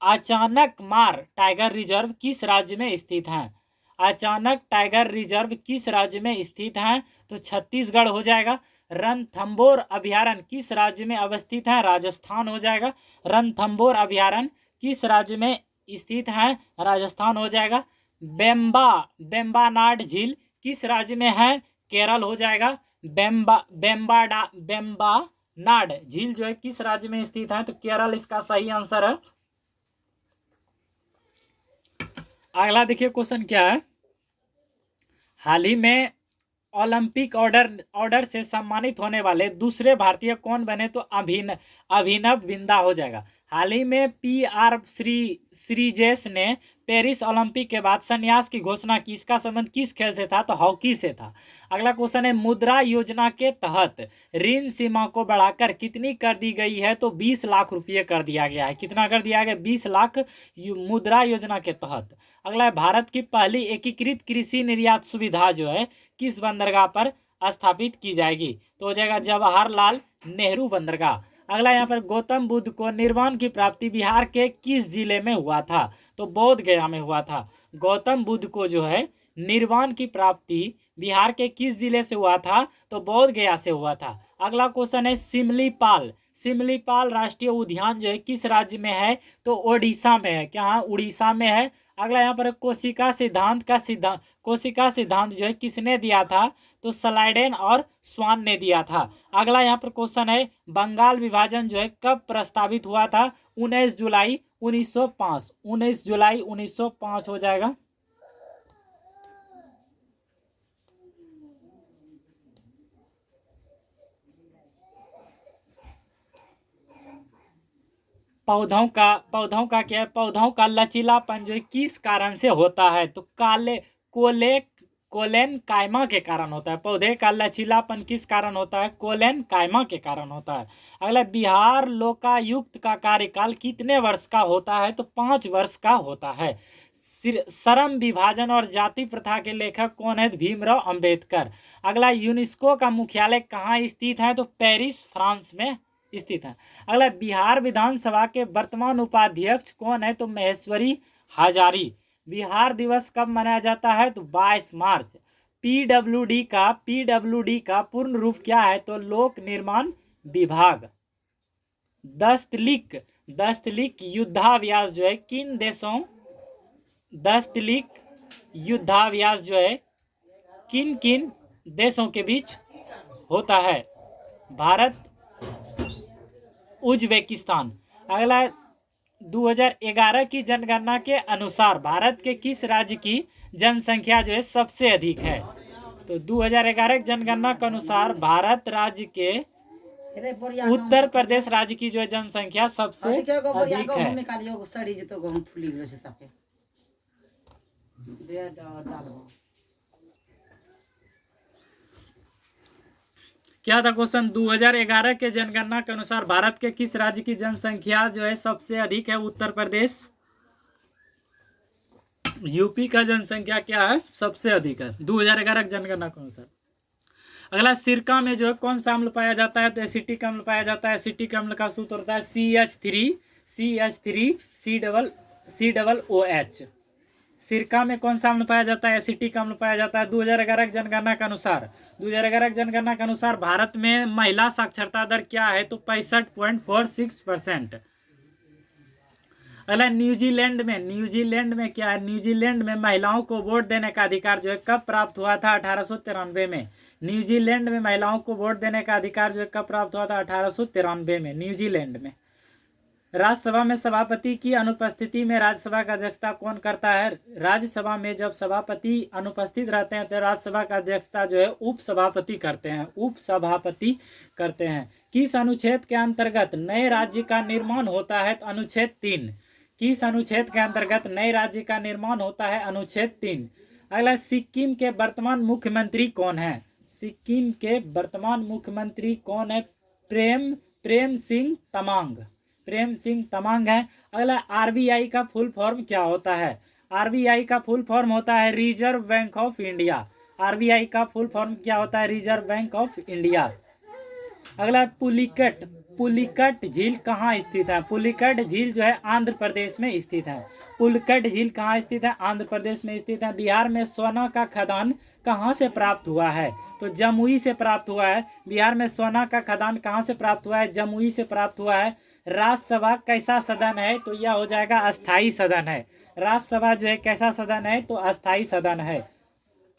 Speaker 1: अचानक मार टाइगर रिजर्व किस राज्य में स्थित है? अचानक टाइगर रिजर्व किस राज्य में स्थित है? तो छत्तीसगढ़ हो जाएगा। रणथंभौर अभयारण्य किस राज्य में अवस्थित है? राजस्थान हो जाएगा। रणथंभौर अभयारण्य किस राज्य में स्थित है? राजस्थान हो जाएगा। बेम्बानाड झील किस राज्य में है? केरल हो जाएगा। नाड झील जो है किस राज्य में स्थित है? तो केरल इसका सही आंसर है। अगला देखिए क्वेश्चन क्या है। हाल ही में ओलंपिक ऑर्डर से सम्मानित होने वाले दूसरे भारतीय कौन बने? तो अभिनव बिंदा हो जाएगा। हाल ही में PR श्रीजेश ने पेरिस ओलंपिक के बाद संन्यास की घोषणा की। इसका संबंध किस खेल से था? तो हॉकी से था। अगला क्वेश्चन है, मुद्रा योजना के तहत ऋण सीमा को बढ़ाकर कितनी कर दी गई है? तो 20 लाख रुपये कर दिया गया है। कितना कर दिया गया? 20 लाख मुद्रा योजना के तहत। अगला है, भारत की पहली एकीकृत कृषि निर्यात सुविधा जो है किस बंदरगाह पर स्थापित की जाएगी? तो हो जाएगा जवाहरलाल नेहरू बंदरगाह। अगला यहाँ पर, गौतम बुद्ध को निर्वाण की प्राप्ति बिहार के किस जिले में हुआ था? तो बोध गया में हुआ था। गौतम बुद्ध को जो है निर्वाण की प्राप्ति बिहार के किस जिले से हुआ था? तो बोध गया से हुआ था। अगला क्वेश्चन है, सिमलीपाल राष्ट्रीय उद्यान जो है किस राज्य में है? तो ओडिशा में है। क्या? उड़ीसा में है। अगला यहाँ पर, कोशिका सिद्धांत जो है किसने दिया था? तो स्लाइडेन और स्वान ने दिया था। अगला यहाँ पर क्वेश्चन है, बंगाल विभाजन जो है कब प्रस्तावित हुआ था? 19 जुलाई 1905। 19 जुलाई 1905 हो जाएगा। पौधों का क्या है? पौधों का लचीलापन जो है किस कारण से होता है? तो कोलेन कायमा के कारण होता है। पौधे का लचीलापन किस कारण होता है? कोलेन कायमा के कारण होता है। अगला, बिहार लोकायुक्त का कार्यकाल कितने वर्ष का होता है? तो 5 वर्ष का होता है। श्रम विभाजन और जाति प्रथा के लेखक कौन है? भीमराव अंबेडकर। अगला, यूनेस्को का मुख्यालय कहाँ स्थित है? तो पेरिस, फ्रांस में स्थित है। अगला, बिहार विधानसभा के वर्तमान उपाध्यक्ष कौन है? तो महेश्वरी हजारी। बिहार दिवस कब मनाया जाता है? तो 22 मार्च। पीडब्ल्यूडी का पूर्ण रूप क्या है? तो लोक निर्माण विभाग। दस्तलिक युद्धाभ्यास जो है किन देशों दस्तलिक युद्धाभ्यास जो है किन किन देशों के बीच होता है? भारत, उज्बेकिस्तान। अगला, 2011 की जनगणना के अनुसार भारत के किस राज्य की जनसंख्या जो है सबसे अधिक है? तो 2011 की जनगणना के अनुसार भारत राज्य के उत्तर प्रदेश राज्य की जो है जनसंख्या सबसे अधिक है। क्या था क्वेश्चन? 2011 के जनगणना के अनुसार भारत के किस राज्य की जनसंख्या जो है सबसे अधिक है? उत्तर प्रदेश। यूपी का जनसंख्या क्या है? सबसे अधिक है 2011 की जनगणना के अनुसार। अगला, सिरका में जो है कौन सा अम्ल पाया जाता है? तो एसिटिक अम्ल पाया जाता है। एसिटिक अम्ल का सूत्र होता है CH3COH। सिरका में कौन सा अम्ल पाया जाता है? एसिटिक अम्ल पाया जाता है। 2011 की जनगणना के अनुसार भारत में महिला साक्षरता दर क्या है? तो 65.46%। अगला, न्यूजीलैंड में क्या है? न्यूजीलैंड में महिलाओं को वोट देने का अधिकार जो है कब प्राप्त हुआ था? 1893 में। न्यूजीलैंड में महिलाओं को वोट देने का अधिकार जो है कब प्राप्त हुआ था? 1893 में, न्यूजीलैंड में। राज्यसभा में सभापति की अनुपस्थिति में राज्यसभा का अध्यक्षता कौन करता है? राज्यसभा में जब सभापति अनुपस्थित रहते हैं तो राज्यसभा का अध्यक्षता जो है उपसभापति करते हैं। किस अनुच्छेद के अंतर्गत नए राज्य का निर्माण होता है? तो अनुच्छेद 3। किस अनुच्छेद के अंतर्गत नए राज्य का निर्माण होता है? अनुच्छेद 3। अगला, सिक्किम के वर्तमान मुख्यमंत्री कौन है? सिक्किम के वर्तमान मुख्यमंत्री कौन है? प्रेम सिंह तमांग है। अगला, RBI का फुल फॉर्म क्या होता है? RBI का फुल फॉर्म होता है reserve bank of India. RBI का फुल फॉर्म क्या होता है? Reserve bank of India. अगला, पुलिकट झील कहाँ स्थित है? पुलिकट झील जो है आंध्र प्रदेश में स्थित है। पुलिकट झील कहाँ स्थित है? आंध्र प्रदेश में स्थित है। बिहार में सोना का खदान कहाँ से प्राप्त हुआ है? तो जमुई से प्राप्त हुआ है। बिहार में सोना का खदान कहाँ से प्राप्त हुआ है? जमुई से प्राप्त हुआ है। राज्यसभा कैसा सदन है? तो यह हो जाएगा अस्थाई सदन है। राज्यसभा जो है कैसा सदन है? तो अस्थाई सदन है।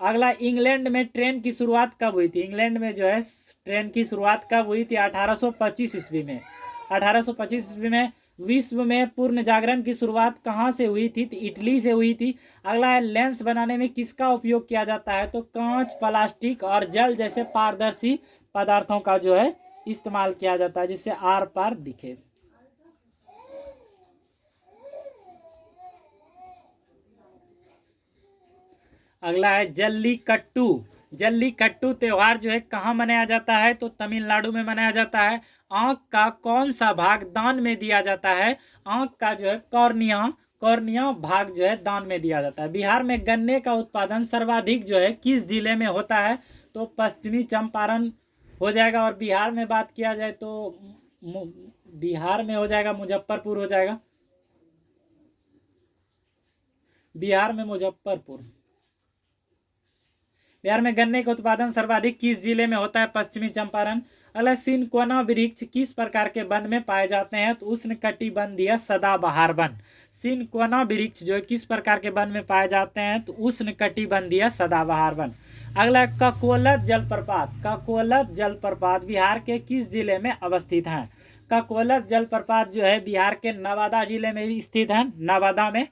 Speaker 1: अगला, इंग्लैंड में ट्रेन की शुरुआत कब हुई थी? इंग्लैंड में जो है ट्रेन की शुरुआत कब हुई थी? 1825 ईस्वी में। 1825 ईस्वी में। विश्व में पूर्ण जागरण की शुरुआत कहाँ से हुई थी? तो इटली से हुई थी। अगला है, लेंस बनाने में किसका उपयोग किया जाता है? तो कांच, प्लास्टिक और जल जैसे पारदर्शी पदार्थों का जो है इस्तेमाल किया जाता है, जिससे आर पार दिखे। अगला है जल्लीकट्टू। जल्लीकट्टू त्योहार जो है कहाँ मनाया जाता है? तो तमिलनाडु में मनाया जाता है। आंख का कौन सा भाग दान में दिया जाता है? आंख का जो है कॉर्निया, कॉर्निया भाग जो है दान में दिया जाता है। बिहार में गन्ने का उत्पादन सर्वाधिक जो है किस जिले में होता है? तो पश्चिमी चंपारण हो जाएगा। और बिहार में बात किया जाए तो बिहार में हो जाएगा मुजफ्फरपुर हो जाएगा। बिहार में मुजफ्फरपुर। बिहार में गन्ने का उत्पादन सर्वाधिक किस जिले में होता है? पश्चिमी चंपारण। अगला, सिनकोना वृक्ष किस प्रकार के वन में पाए जाते हैं? तो उष्णकटिबंधीय सदाबहार वन। सिनकोना वृक्ष जो है किस प्रकार के वन में पाए जाते हैं? तो उष्णकटिबंधीय सदाबहार वन। अगला, ककोलत जलप्रपात। ककोलत जलप्रपात बिहार के किस जिले में अवस्थित है? ककोलत जलप्रपात जो है बिहार के नवादा जिले में स्थित है। नवादा में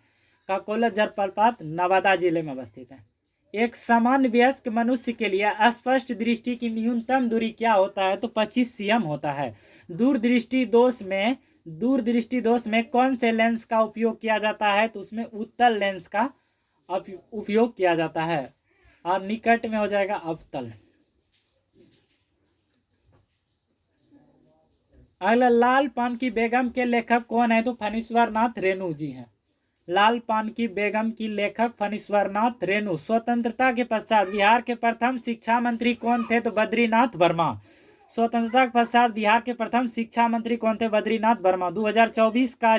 Speaker 1: ककोलत जलप्रपात नवादा जिले में अवस्थित है। एक सामान्य वयस्क मनुष्य के लिए स्पष्ट दृष्टि की न्यूनतम दूरी क्या होता है? तो 25 सीएम होता है। दूरदृष्टि दोष में कौन से लेंस का उपयोग किया जाता है? तो उसमें उत्तल लेंस का उपयोग किया जाता है। और निकट में हो जाएगा अवतल। अगला, लाल पान की बेगम के लेखक कौन है? तो फणीश्वर नाथ रेणु जी हैं। लाल पान की बेगम की लेखक फणीश्वर नाथ रेणु। स्वतंत्रता के पश्चात बिहार के प्रथम शिक्षा मंत्री कौन थे? तो बद्रीनाथ वर्मा। स्वतंत्रता के पश्चात बिहार के प्रथम शिक्षा मंत्री कौन थे? बद्रीनाथ वर्मा। 2024 का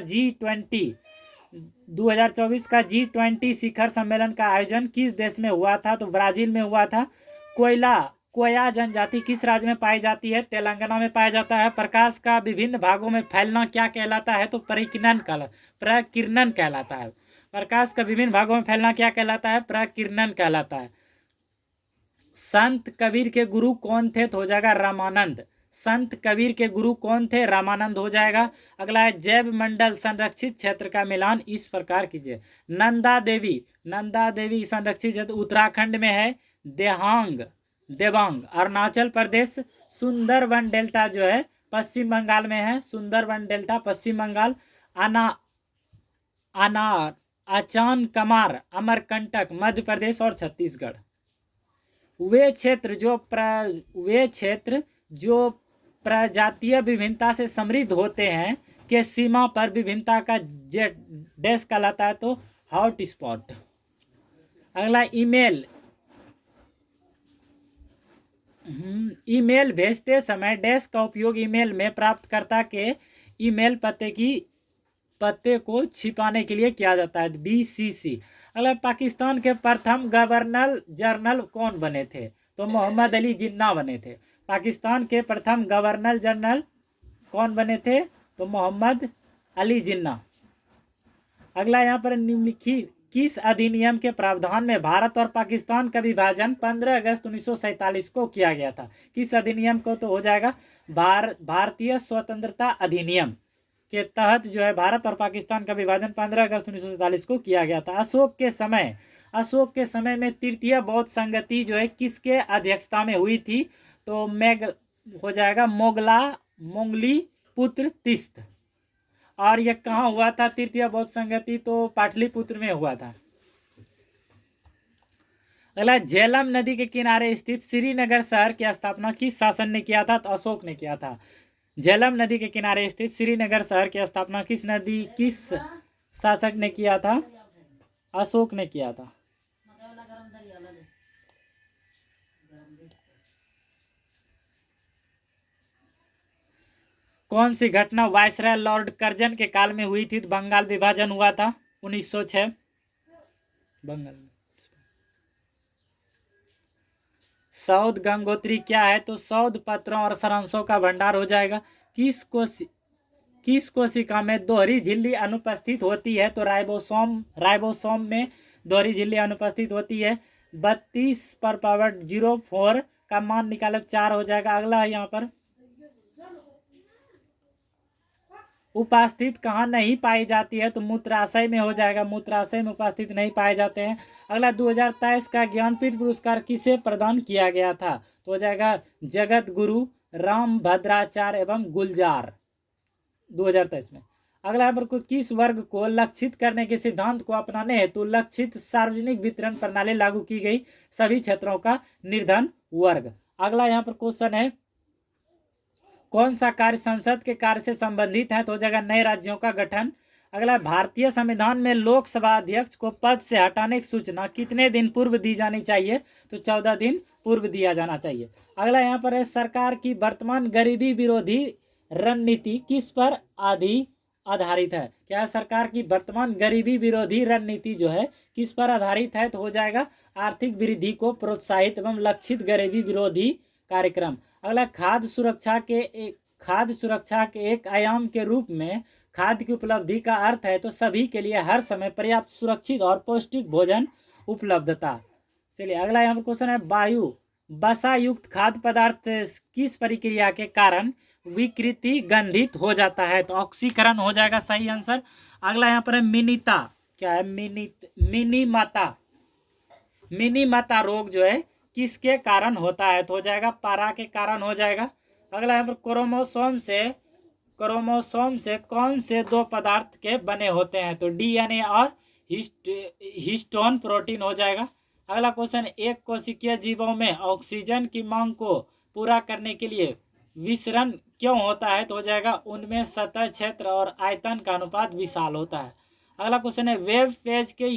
Speaker 1: G20 शिखर सम्मेलन का आयोजन किस देश में हुआ था? तो ब्राजील में हुआ था। कोया जनजाति किस राज्य में पाई जाती है? तेलंगाना में पाया जाता है। प्रकाश का विभिन्न भागों में फैलना क्या कहलाता है? तो प्रकीर्णन कहलाता है। प्रकाश का विभिन्न भागों में फैलना क्या कहलाता है? प्रकीर्णन कहलाता है। संत कबीर के गुरु कौन थे? तो हो जाएगा रामानंद। संत कबीर के गुरु कौन थे? रामानंद हो जाएगा। अगला है, जैव मंडल संरक्षित क्षेत्र का मिलान इस प्रकार कीजिए। नंदा देवी संरक्षित क्षेत्र उत्तराखंड में है। देवांग अरुणाचल प्रदेश। सुंदरवन डेल्टा जो है पश्चिम बंगाल में है। सुंदरवन डेल्टा पश्चिम बंगाल। अनार अचान कमार अमरकंटक मध्य प्रदेश और छत्तीसगढ़। वे क्षेत्र जो प्रजातीय विभिन्नता से समृद्ध होते हैं के सीमा पर विभिन्नता का देश कहलाता है। तो हॉट स्पॉट। अगला, ईमेल भेजते समय डैश का उपयोग ईमेल में प्राप्तकर्ता के ईमेल पते को छिपाने के लिए किया जाता है। BCC। अगला, पाकिस्तान के प्रथम गवर्नर जनरल कौन बने थे? तो मोहम्मद अली जिन्ना बने थे। पाकिस्तान के प्रथम गवर्नर जनरल कौन बने थे? तो मोहम्मद अली जिन्ना। अगला, यहाँ पर निम्नलिखित किस अधिनियम के प्रावधान में भारत और पाकिस्तान का विभाजन 15 अगस्त 1947 को किया गया था? किस अधिनियम को? तो हो जाएगा भारतीय स्वतंत्रता अधिनियम के तहत जो है भारत और पाकिस्तान का विभाजन 15 अगस्त 1947 को किया गया था। अशोक के समय में तृतीय बौद्ध संगति जो है किसके अध्यक्षता में हुई थी? तो हो जाएगा मोंगली पुत्र तीस्त। और यह कहाँ हुआ था तृतीय बौद्ध संगति? तो पाटलिपुत्र में हुआ था। अगला, झेलम नदी के किनारे स्थित श्रीनगर शहर की स्थापना किस शासन ने किया था? तो अशोक ने किया था। झेलम नदी के किनारे स्थित श्रीनगर शहर की स्थापना किस शासक ने किया था? अशोक ने किया था। कौन सी घटना वायसराय लॉर्ड कर्जन के काल में हुई थी? तो बंगाल विभाजन हुआ था 1906 बंगाल। सौद गंगोत्री क्या है? तो सौद पत्रों और सारांशों का भंडार हो जाएगा। किस कोशिका में दोहरी झिल्ली अनुपस्थित होती है? तो राइबोसोम में दोहरी झिल्ली अनुपस्थित होती है। 32/04 का मान निकालो, 4 हो जाएगा। अगला है यहाँ पर, उपस्थित कहाँ नहीं पाई जाती है, तो मूत्राशय में हो जाएगा, मूत्राशय में उपस्थित नहीं पाए जाते हैं। अगला 2023 का ज्ञानपीठ पुरस्कार किसे प्रदान किया गया था, तो हो जाएगा जगत गुरु राम भद्राचार्य एवं गुलजार 2023 में। अगला यहाँ पर किस वर्ग को लक्षित करने के सिद्धांत को अपनाने हेतु लक्षित सार्वजनिक वितरण प्रणाली लागू की गई, सभी क्षेत्रों का निर्धन वर्ग। अगला यहाँ पर क्वेश्चन है, कौन सा कार्य संसद के कार्य से संबंधित है, तो हो जाएगा नए राज्यों का गठन। अगला, भारतीय संविधान में लोकसभा अध्यक्ष को पद से हटाने की सूचना कितने दिन पूर्व दी जानी चाहिए, तो 14 दिन पूर्व दिया जाना चाहिए। अगला यहाँ पर है, सरकार की वर्तमान गरीबी विरोधी रणनीति किस पर आधारित है, क्या है सरकार की वर्तमान गरीबी विरोधी रणनीति जो है किस पर आधारित है, तो हो जाएगा आर्थिक वृद्धि को प्रोत्साहित एवं लक्षित गरीबी विरोधी कार्यक्रम। अगला, खाद्य सुरक्षा के एक आयाम के रूप में खाद्य की उपलब्धि का अर्थ है, तो सभी के लिए हर समय पर्याप्त सुरक्षित और पौष्टिक भोजन उपलब्धता। चलिए अगला यहाँ पर क्वेश्चन है, वायु वसा युक्त खाद्य पदार्थ किस प्रक्रिया के कारण विकृति गंधित हो जाता है, तो ऑक्सीकरण हो जाएगा सही आंसर। अगला यहाँ पर है, मिनीता क्या है, मिनीमाता रोग जो है किसके कारण होता है, तो हो जाएगा पारा के कारण हो जाएगा। अगला यहाँ पर, क्रोमोसोम से कौन से दो पदार्थ के बने होते हैं, तो डीएनए और हिस्टोन प्रोटीन हो जाएगा। अगला क्वेश्चन, एक कोशिकीय जीवों में ऑक्सीजन की मांग को पूरा करने के लिए विसरण क्यों होता है, तो हो जाएगा उनमें सतह क्षेत्र और आयतन का अनुपात विशाल होता है। अगला क्वेश्चन है, वेब पेज के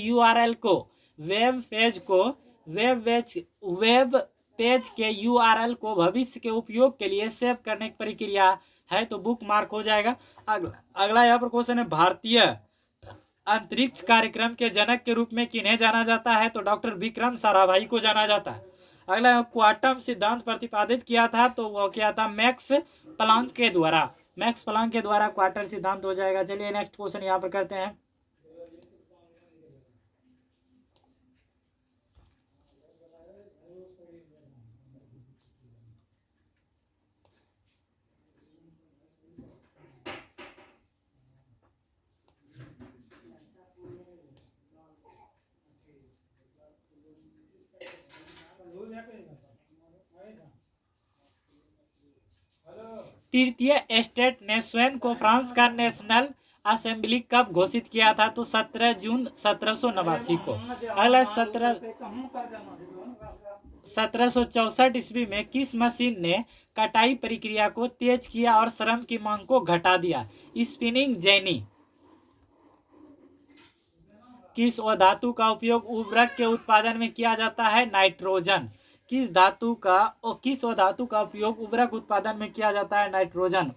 Speaker 1: यूआरएल को भविष्य के उपयोग के लिए सेव करने की प्रक्रिया है, तो बुक मार्क हो जाएगा। अगला यहाँ पर क्वेश्चन है, भारतीय अंतरिक्ष कार्यक्रम के जनक के रूप में किन्हें जाना जाता है, तो डॉक्टर विक्रम साराभाई को जाना जाता है। अगला, क्वांटम सिद्धांत प्रतिपादित किया था, तो वो क्या था, मैक्स प्लांक के द्वारा क्वांटम सिद्धांत हो जाएगा। चलिए नेक्स्ट क्वेश्चन यहाँ पर करते हैं, तृतीय स्टेट ने स्वयं को फ्रांस का नेशनल असेंबली कब घोषित किया था, तो 17 जून 1789 को। अगला, 1764 ईस्वी में किस मशीन ने कटाई प्रक्रिया को तेज किया और श्रम की मांग को घटा दिया, स्पिनिंग जेनी। किस धातु का उपयोग उर्वरक के उत्पादन में किया जाता है, नाइट्रोजन। किस धातु का उपयोग उर्वरक उत्पादन में किया जाता है, नाइट्रोजन।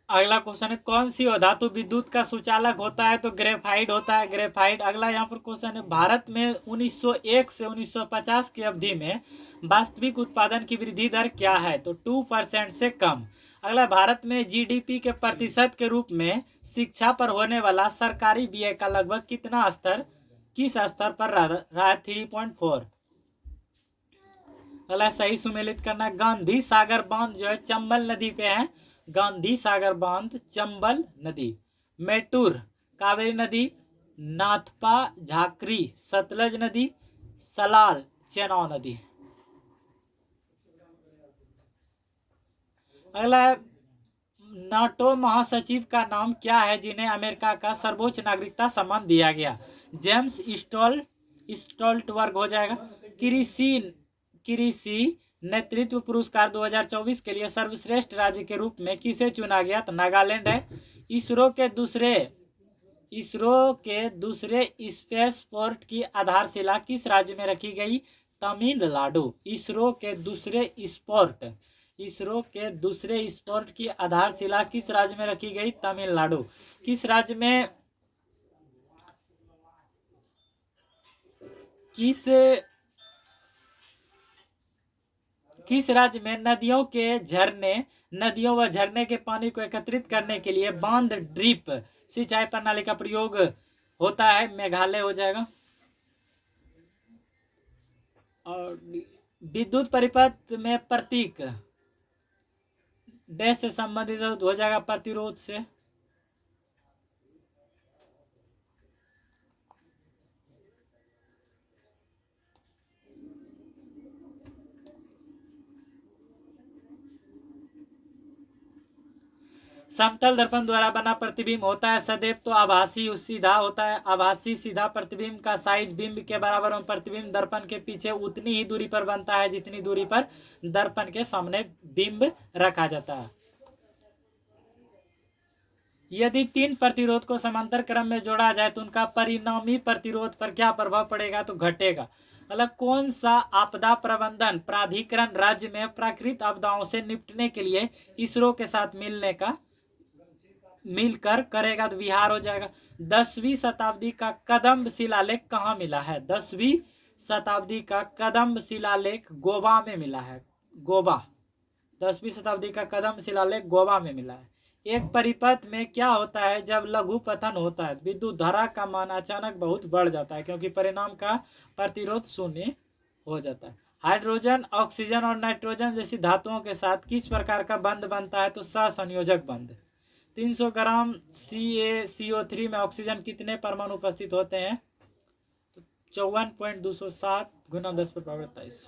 Speaker 1: अगला क्वेश्चन है, कौन सी धातु विद्युत का सुचालक होता है, तो ग्रेफाइट होता है, ग्रेफाइट। अगला यहाँ पर क्वेश्चन है, भारत में 1901 से 1950 की अवधि में वास्तविक उत्पादन की वृद्धि दर क्या है, तो 2% से कम। अगला, भारत में जीडीपी के प्रतिशत के रूप में शिक्षा पर होने वाला सरकारी व्यय का लगभग किस स्तर पर रहा है, 3.4। अगला, सही सुमेलित करना, गांधी सागर बांध जो है चंबल नदी पे है, गांधी सागर बांध चंबल नदी। मेटूर कावेरी नदी, नाथपा झाकरी सतलज नदी, सलाल चेनाब नदी। अगला, नाटो महासचिव का नाम क्या है जिन्हें अमेरिका का सर्वोच्च नागरिकता सम्मान दिया गया, जेम्स स्टोल्टनबर्ग हो जाएगा। कृषि नेतृत्व पुरस्कार 2024 के लिए सर्वश्रेष्ठ राज्य के रूप में किसे चुना गया, तो नागालैंड है। इसरो के दूसरे स्पेसपोर्ट की आधारशिला किस राज्य में रखी गई, तमिलनाडु। इसरो के दूसरे स्पोर्ट की आधारशिला किस राज्य में रखी गई, तमिलनाडु। किस राज्य में नदियों व झरने के पानी को एकत्रित करने के लिए बांध ड्रिप सिंचाई प्रणाली का प्रयोग होता है, मेघालय हो जाएगा। और विद्युत परिपथ में प्रतीक डैश से संबंधित हो जाएगा, प्रतिरोध से। समतल दर्पण द्वारा बना प्रतिबिंब होता है सदैव तो आभासी सीधा होता है। आभासी सीधा प्रतिबिंब का साइज बिंब के बराबर और प्रतिबिंब दर्पण के पीछे उतनी ही दूरी पर बनता है जितनी दूरी पर दर्पण के सामने बिंब रखा जाता है। यदि 3 प्रतिरोध को समांतर क्रम में जोड़ा जाए तो उनका परिणामी प्रतिरोध पर क्या प्रभाव पड़ेगा, तो घटेगा। मतलब कौन सा आपदा प्रबंधन प्राधिकरण राज्य में प्राकृतिक आपदाओं से निपटने के लिए इसरो के साथ मिलकर करेगा, तो बिहार हो जाएगा। 10वीं शताब्दी का कदम्ब शिलालेख कहाँ मिला है? 10वीं शताब्दी का कदम्ब शिलालेख गोवा में मिला है। गोवा, 10वीं शताब्दी का कदम्ब शिलालेख गोवा में मिला है। एक परिपथ में क्या होता है जब लघु पतन होता है? विद्युत धारा का मान अचानक बहुत बढ़ जाता है क्योंकि परिणाम का प्रतिरोध शून्य हो जाता है। हाइड्रोजन, ऑक्सीजन और नाइट्रोजन जैसी धातुओं के साथ किस प्रकार का बंध बनता है? तो सहसंयोजक बंध। 300 ग्राम CaCO3 में ऑक्सीजन कितने परमाणु उपस्थित होते हैं? तो 54.207 गुना 10⁻23।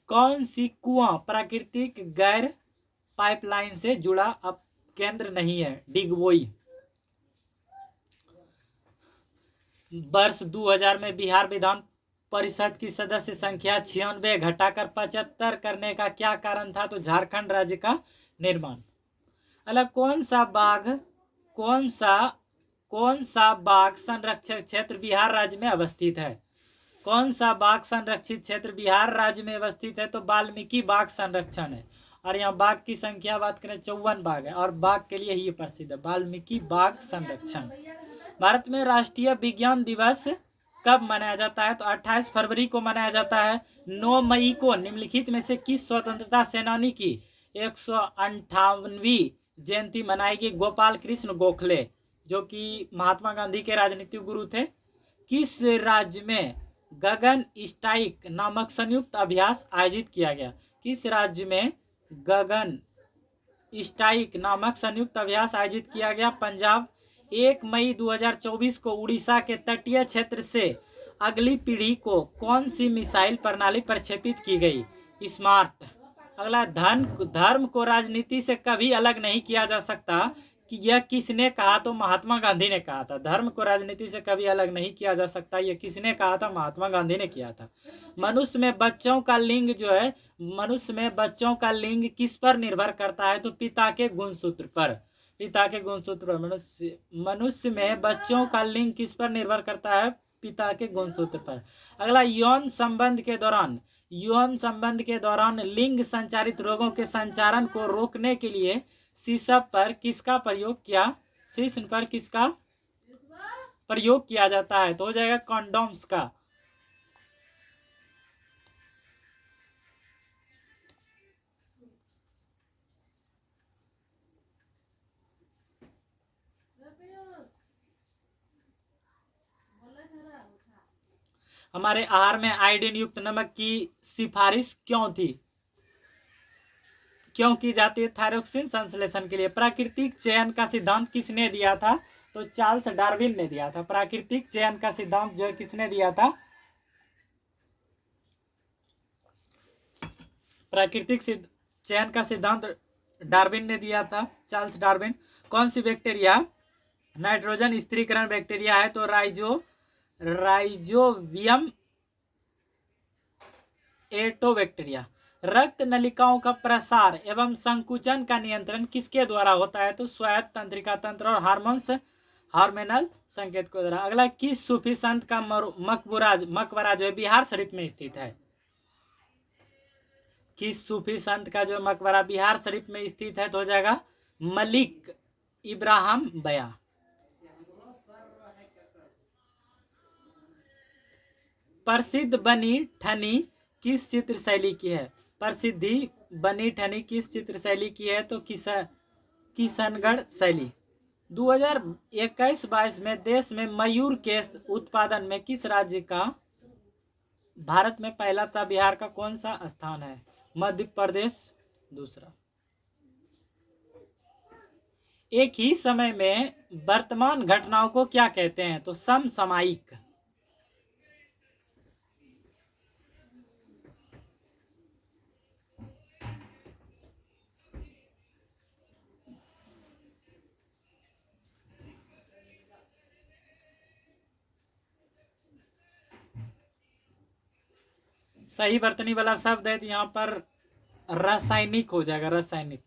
Speaker 1: कौन सी कुआं प्राकृतिक गैर पाइपलाइन से जुड़ा अब केंद्र नहीं है? डिगबोई। वर्ष 2000 में बिहार विधान परिषद की सदस्य संख्या 96 घटाकर 75 करने का क्या कारण था? तो झारखंड राज्य का निर्माण। अलग कौन सा बाघ संरक्षित क्षेत्र बिहार राज्य में अवस्थित है? कौन सा बाघ संरक्षित क्षेत्र बिहार राज्य में अवस्थित है? तो वाल्मीकि बाघ संरक्षण है। और यहाँ बाघ की संख्या बात करें 54 बाघ है और बाघ के लिए ही प्रसिद्ध है वाल्मीकि बाघ संरक्षण। भारत में राष्ट्रीय विज्ञान दिवस कब मनाया जाता है? तो 28 फरवरी को मनाया जाता है। 9 मई को निम्नलिखित में से किस स्वतंत्रता सेनानी की 158वीं जयंती मनाएगी? गोपाल कृष्ण गोखले, जो कि महात्मा गांधी के राजनीतिक गुरु थे। किस राज्य में गगन स्ट्राइक नामक संयुक्त अभ्यास आयोजित किया गया? किस राज्य में गगन स्ट्राइक नामक संयुक्त अभ्यास आयोजित किया गया? पंजाब। 1 मई 2024 को उड़ीसा के तटीय क्षेत्र से अगली पीढ़ी को कौन सी मिसाइल प्रणाली प्रक्षेपित की गई? स्मार्ट। अगला, धर्म को राजनीति से कभी अलग नहीं किया जा सकता कि यह किसने कहा? तो महात्मा गांधी ने कहा था। धर्म को राजनीति से कभी अलग नहीं किया जा सकता, यह किसने कहा था? महात्मा गांधी ने किया था। मनुष्य में बच्चों का लिंग किस पर निर्भर करता है? तो पिता के गुणसूत्र पर। मनुष्य में बच्चों का लिंग किस पर निर्भर करता है? पिता के गुणसूत्र पर। अगला, यौन संबंध के दौरान लिंग संचारित रोगों के संचारण को रोकने के लिए शीशम पर किसका प्रयोग किया जाता है? तो हो जाएगा कॉन्डोम्स का। हमारे आहार में आयोडीन युक्त नमक की सिफारिश क्यों की जाती है? थायरोक्सिन संश्लेषण के लिए। प्राकृतिक चयन का सिद्धांत किसने दिया था? तो चार्ल्स डार्विन ने दिया था। प्राकृतिक चयन का सिद्धांत जो है किसने दिया था? प्राकृतिक चयन का सिद्धांत डार्विन ने दिया था, चार्ल्स डार्विन। कौन सी बैक्टीरिया नाइट्रोजन स्थिरीकरण बैक्टीरिया है? तो राइजोबियम एटोबैक्टीरिया। रक्त नलिकाओं का प्रसार एवं संकुचन का नियंत्रण किसके द्वारा होता है? तो स्वायत्त तंत्रिका तंत्र और हार्मोनल संकेत को द्वारा। अगला, किस सूफी संत का मकबरा जो है बिहार शरीफ में स्थित है? किस सूफी संत का जो मकबरा बिहार शरीफ में स्थित है? तो हो जाएगा मलिक इब्राहिम बया। प्रसिद्ध बनी ठनी किस चित्र शैली की है? प्रसिद्धि बनी ठनी किस चित्र शैली की है? तो किशनगढ़ शैली। 2021-22 में देश में मयूर के उत्पादन में किस राज्य का भारत में पहला था? बिहार का कौन सा स्थान है? मध्य प्रदेश दूसरा। एक ही समय में वर्तमान घटनाओं को क्या कहते हैं? तो समसामयिक। सही वर्तनी वाला शब्द है तो यहाँ पर रासायनिक हो जाएगा, रासायनिक।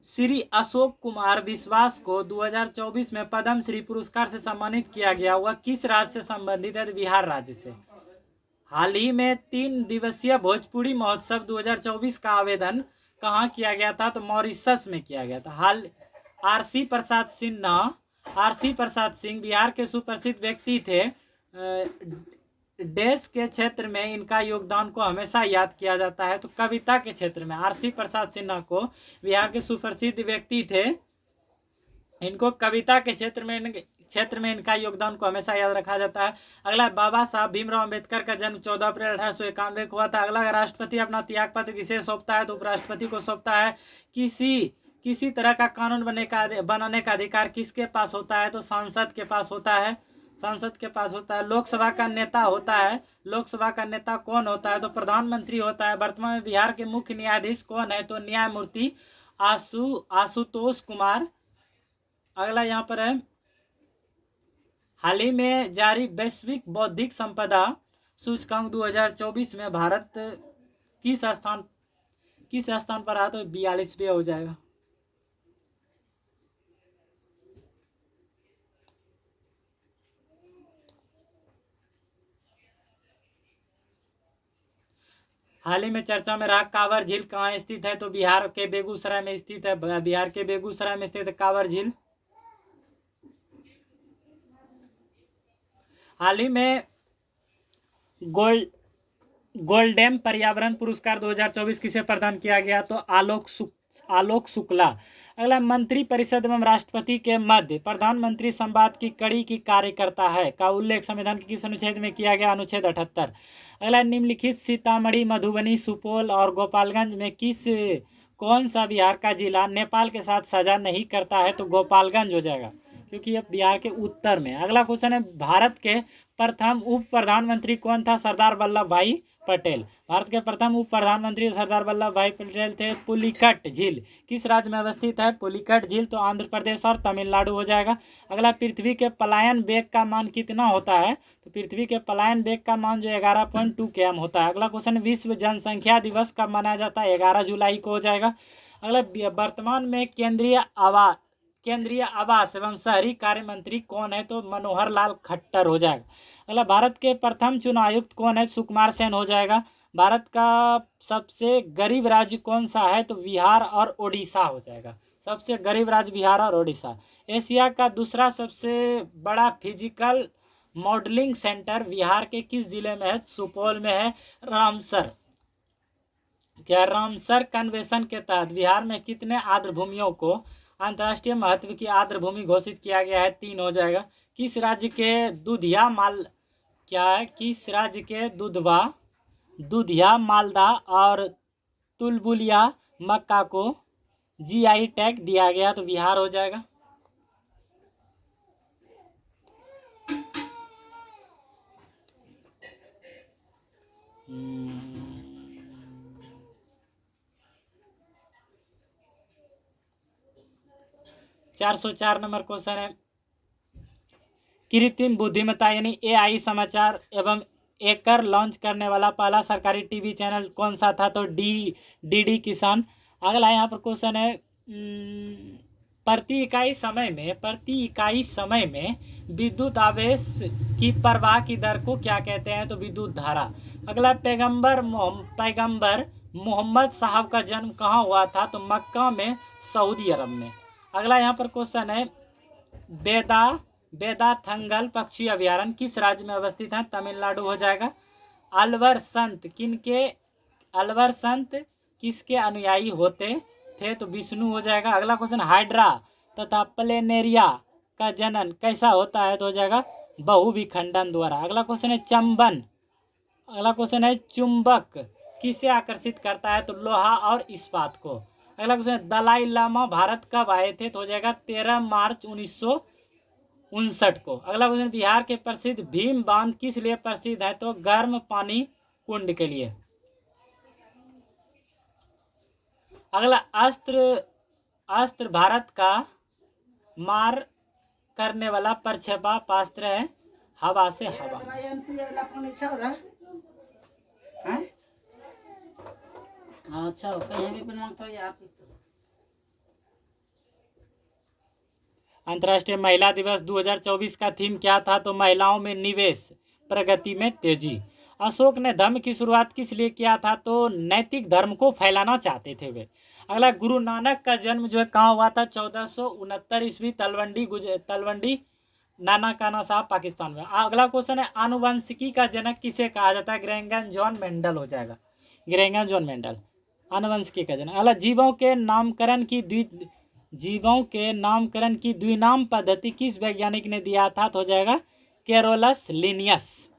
Speaker 1: श्री अशोक कुमार विश्वास को 2024 में पद्म श्री पुरस्कार से सम्मानित किया गया। वह किस राज्य से संबंधित है? बिहार राज्य से। हाल ही में 3 दिवसीय भोजपुरी महोत्सव 2024 का आवेदन कहाँ किया गया था? तो मॉरिशस में किया गया था। आरसी प्रसाद सिंह बिहार के सुप्रसिद्ध व्यक्ति थे। देश के क्षेत्र में इनका योगदान को हमेशा याद किया जाता है। तो कविता के क्षेत्र में आरसी प्रसाद सिन्हा को बिहार के सुप्रसिद्ध व्यक्ति थे, इनको कविता के क्षेत्र में इनका योगदान को हमेशा याद रखा जाता है। अगला, बाबा साहब भीमराव अंबेडकर का जन्म 14 अप्रैल 1891 को हुआ था। अगला, राष्ट्रपति अपना त्याग पत्र किसे सौंपता है? तो उपराष्ट्रपति को सौंपता है। किसी तरह का कानून बनाने का अधिकार किसके पास होता है? तो सांसद के पास होता है, संसद के पास होता है। लोकसभा का नेता होता है, लोकसभा का नेता कौन होता है? तो प्रधानमंत्री होता है। वर्तमान में बिहार के मुख्य न्यायाधीश कौन है? तो न्यायमूर्ति आशुतोष कुमार। अगला यहाँ पर है, हाल ही में जारी वैश्विक बौद्धिक संपदा सूचकांक 2024 में भारत किस स्थान पर आया? तो 42वें हो जाएगा। हाल ही में चर्चा में रहा कांवर झील कहाँ स्थित है? तो बिहार के बेगूसराय में स्थित है। बिहार के बेगूसराय में स्थित है कांवर झील। हाल ही में गोल्डन पर्यावरण पुरस्कार 2024 किसे प्रदान किया गया? तो आलोक शुक्ला। अगला, मंत्री परिषद एवं राष्ट्रपति के मध्य प्रधानमंत्री संवाद की कड़ी की कार्य करता है का उल्लेख संविधान के किस अनुच्छेद में किया गया? अनुच्छेद 78। अगला, निम्नलिखित सीतामढ़ी, मधुबनी, सुपौल और गोपालगंज में कौन सा बिहार का जिला नेपाल के साथ साझा नहीं करता है? तो गोपालगंज हो जाएगा, क्योंकि ये बिहार के उत्तर में। अगला क्वेश्चन है, भारत के प्रथम उप प्रधानमंत्री कौन था? सरदार वल्लभ भाई पटेल। भारत के प्रथम उप प्रधानमंत्री सरदार वल्लभ भाई पटेल थे। पुलिकट झील किस राज्य में अवस्थित है? पुलिकट झील तो आंध्र प्रदेश और तमिलनाडु हो जाएगा। अगला, पृथ्वी के पलायन वेग का मान कितना होता है? तो पृथ्वी के पलायन वेग का मान जो 11.2 km होता है। अगला क्वेश्चन, विश्व जनसंख्या दिवस कब मनाया जाता है? 11 जुलाई को हो जाएगा। अगला, वर्तमान में केंद्रीय आवास एवं शहरी कार्य मंत्री कौन है? तो मनोहर लाल खट्टर हो जाएगा। अगला, भारत के प्रथम चुनाव आयुक्त कौन है? सुकुमार सेन हो जाएगा। भारत का सबसे गरीब राज्य कौन सा है? तो बिहार और ओडिशा हो जाएगा। सबसे गरीब राज्य बिहार और ओडिशा। एशिया का दूसरा सबसे बड़ा फिजिकल मॉडलिंग सेंटर बिहार के किस जिले में है? सुपौल में है। रामसर कन्वेंशन के तहत बिहार में कितने आर्द्र भूमियों को अंतर्राष्ट्रीय महत्व की आर्द्र भूमि घोषित किया गया है? 3 हो जाएगा। किस राज्य के दुधिया, मालदा और तुलबुलिया मक्का को जीआई टैग दिया गया? तो बिहार हो जाएगा। चार 404 नंबर क्वेश्चन है, कृत्रिम बुद्धिमत्ता यानी एआई समाचार एवं एकर लॉन्च करने वाला पहला सरकारी टीवी चैनल कौन सा था? तो डीडी किसान। अगला यहाँ पर क्वेश्चन है, प्रति इकाई समय में विद्युत आवेश की प्रवाह की दर को क्या कहते हैं? तो विद्युत धारा। अगला, पैगंबर मोहम्मद साहब का जन्म कहाँ हुआ था? तो मक्का में, सऊदी अरब में। अगला यहाँ पर क्वेश्चन है, बेदाथंगल पक्षी अभ्यारण्य किस राज्य में अवस्थित है? तमिलनाडु हो जाएगा। अलवर संत किसके अनुयायी होते थे? तो विष्णु हो जाएगा। अगला क्वेश्चन, हाइड्रा तथा प्लेनेरिया का जनन कैसा होता है? तो हो जाएगा बहुविखंडन द्वारा। अगला क्वेश्चन है चंबन, अगला क्वेश्चन है चुंबक किसे आकर्षित करता है? तो लोहा और इस्पात को। अगला क्वेश्चन है दलाई लामा भारत कब आए थे? तो हो जाएगा 13 मार्च 1959 को। अगला क्वेश्चन बिहार के प्रसिद्ध भीम बांध किस लिए प्रसिद्ध है? तो गर्म पानी कुंड के लिए। अगला अस्त्र भारत का मार करने वाला प्रक्षेपास्त्र है हवा से हवा।
Speaker 2: अच्छा कहीं भी अपन मांगता है आप
Speaker 1: अंतर्राष्ट्रीय महिला दिवस 2024 का थीम क्या था? तो महिलाओं में निवेश, प्रगति में तेजी। अशोक ने धर्म की शुरुआत किस लिए किया था? तो नैतिक धर्म को फैलाना चाहते थे वे। अगला गुरु नानक का जन्म जो है कहाँ हुआ था? 1469 ईस्वी तलवंडी नानकाना साहब पाकिस्तान में। अगला क्वेश्चन है आनुवंशिकी का जनक किसे कहा जाता है? ग्रेंगन जॉन मेंडल हो जाएगा, ग्रेंगन जॉन मेंडल आनुवंशिकी का जनक। अगला जीवों के नामकरण की द्विनाम पद्धति किस वैज्ञानिक ने दिया था? तो हो जाएगा कैरोलस लिनियस।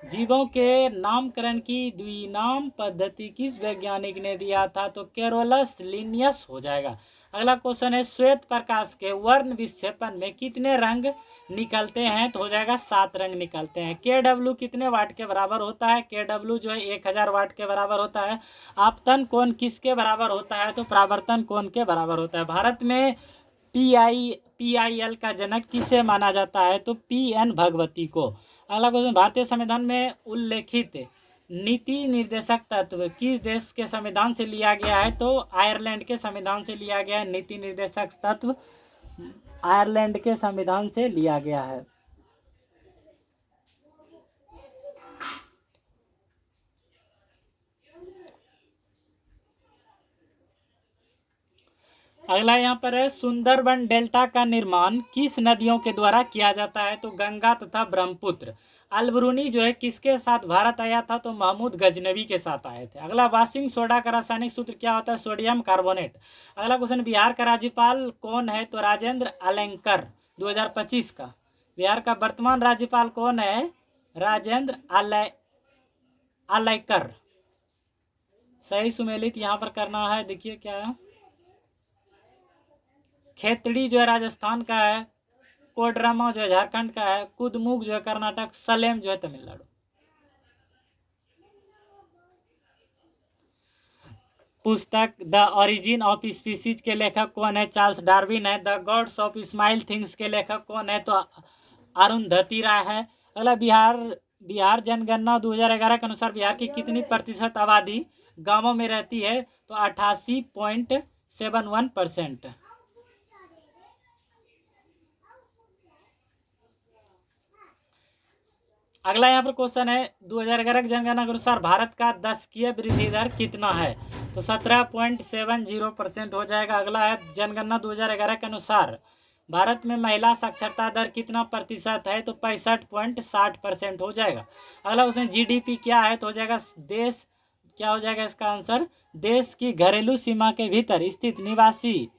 Speaker 1: जीवों के नामकरण की द्विनाम पद्धति किस वैज्ञानिक ने दिया था? तो कैरोलस लिनियस हो जाएगा। अगला क्वेश्चन है श्वेत प्रकाश के वर्ण विक्षेपण में कितने रंग निकलते हैं? तो हो जाएगा 7 रंग निकलते हैं। KW कितने वाट के बराबर होता है? KW जो है 1000 वाट के बराबर होता है। आपतन कोण किसके बराबर होता है? तो परावर्तन कोण के बराबर होता है। भारत में PIL का जनक किसे माना जाता है? तो PN भगवती को। अगला क्वेश्चन भारतीय संविधान में उल्लेखित नीति निर्देशक तत्व किस देश के संविधान से लिया गया है? तो आयरलैंड के संविधान से लिया गया है। नीति निर्देशक तत्व आयरलैंड के संविधान से लिया गया है। अगला यहाँ पर है सुंदरबन डेल्टा का निर्माण किस नदियों के द्वारा किया जाता है? तो गंगा तथा ब्रह्मपुत्र। अलबरूनी जो है किसके साथ भारत आया था? तो महमूद गजनवी के साथ आए थे। अगला वाशिंग सोडा का रासायनिक सूत्र क्या होता है? Sodium carbonate. अगला क्वेश्चन बिहार का राज्यपाल कौन है? तो राजेंद्र अलेंकर 2025 का। बिहार का वर्तमान राज्यपाल कौन है? राजेंद्र अलेकर। सही सुमेलित यहाँ पर करना है। देखिए क्या है, खेतड़ी जो है राजस्थान का है, कोडरमा जो है झारखंड का है, कुदमुग जो है कर्नाटक, सलेम जो है तमिलनाडु। पुस्तक द ओरिजिन ऑफ स्पीसीज के लेखक कौन है? चार्ल्स डार्विन है। The gods of smile things के लेखक कौन है? तो अरुंधति राय है। अगला बिहार जनगणना 2011 के अनुसार बिहार की कितनी प्रतिशत आबादी गांवों में रहती है? तो 88.71%। अगला यहाँ पर क्वेश्चन है 2011 की जनगणना के अनुसार भारत का दशकीय वृद्धि दर कितना है? तो 17.70% हो जाएगा। अगला है जनगणना 2011 के अनुसार भारत में महिला साक्षरता दर कितना प्रतिशत है? तो 65.60% हो जाएगा। अगला क्वेश्चन GDP क्या है? तो हो जाएगा देश, क्या हो जाएगा इसका आंसर? देश की घरेलू सीमा के भीतर स्थित निवासी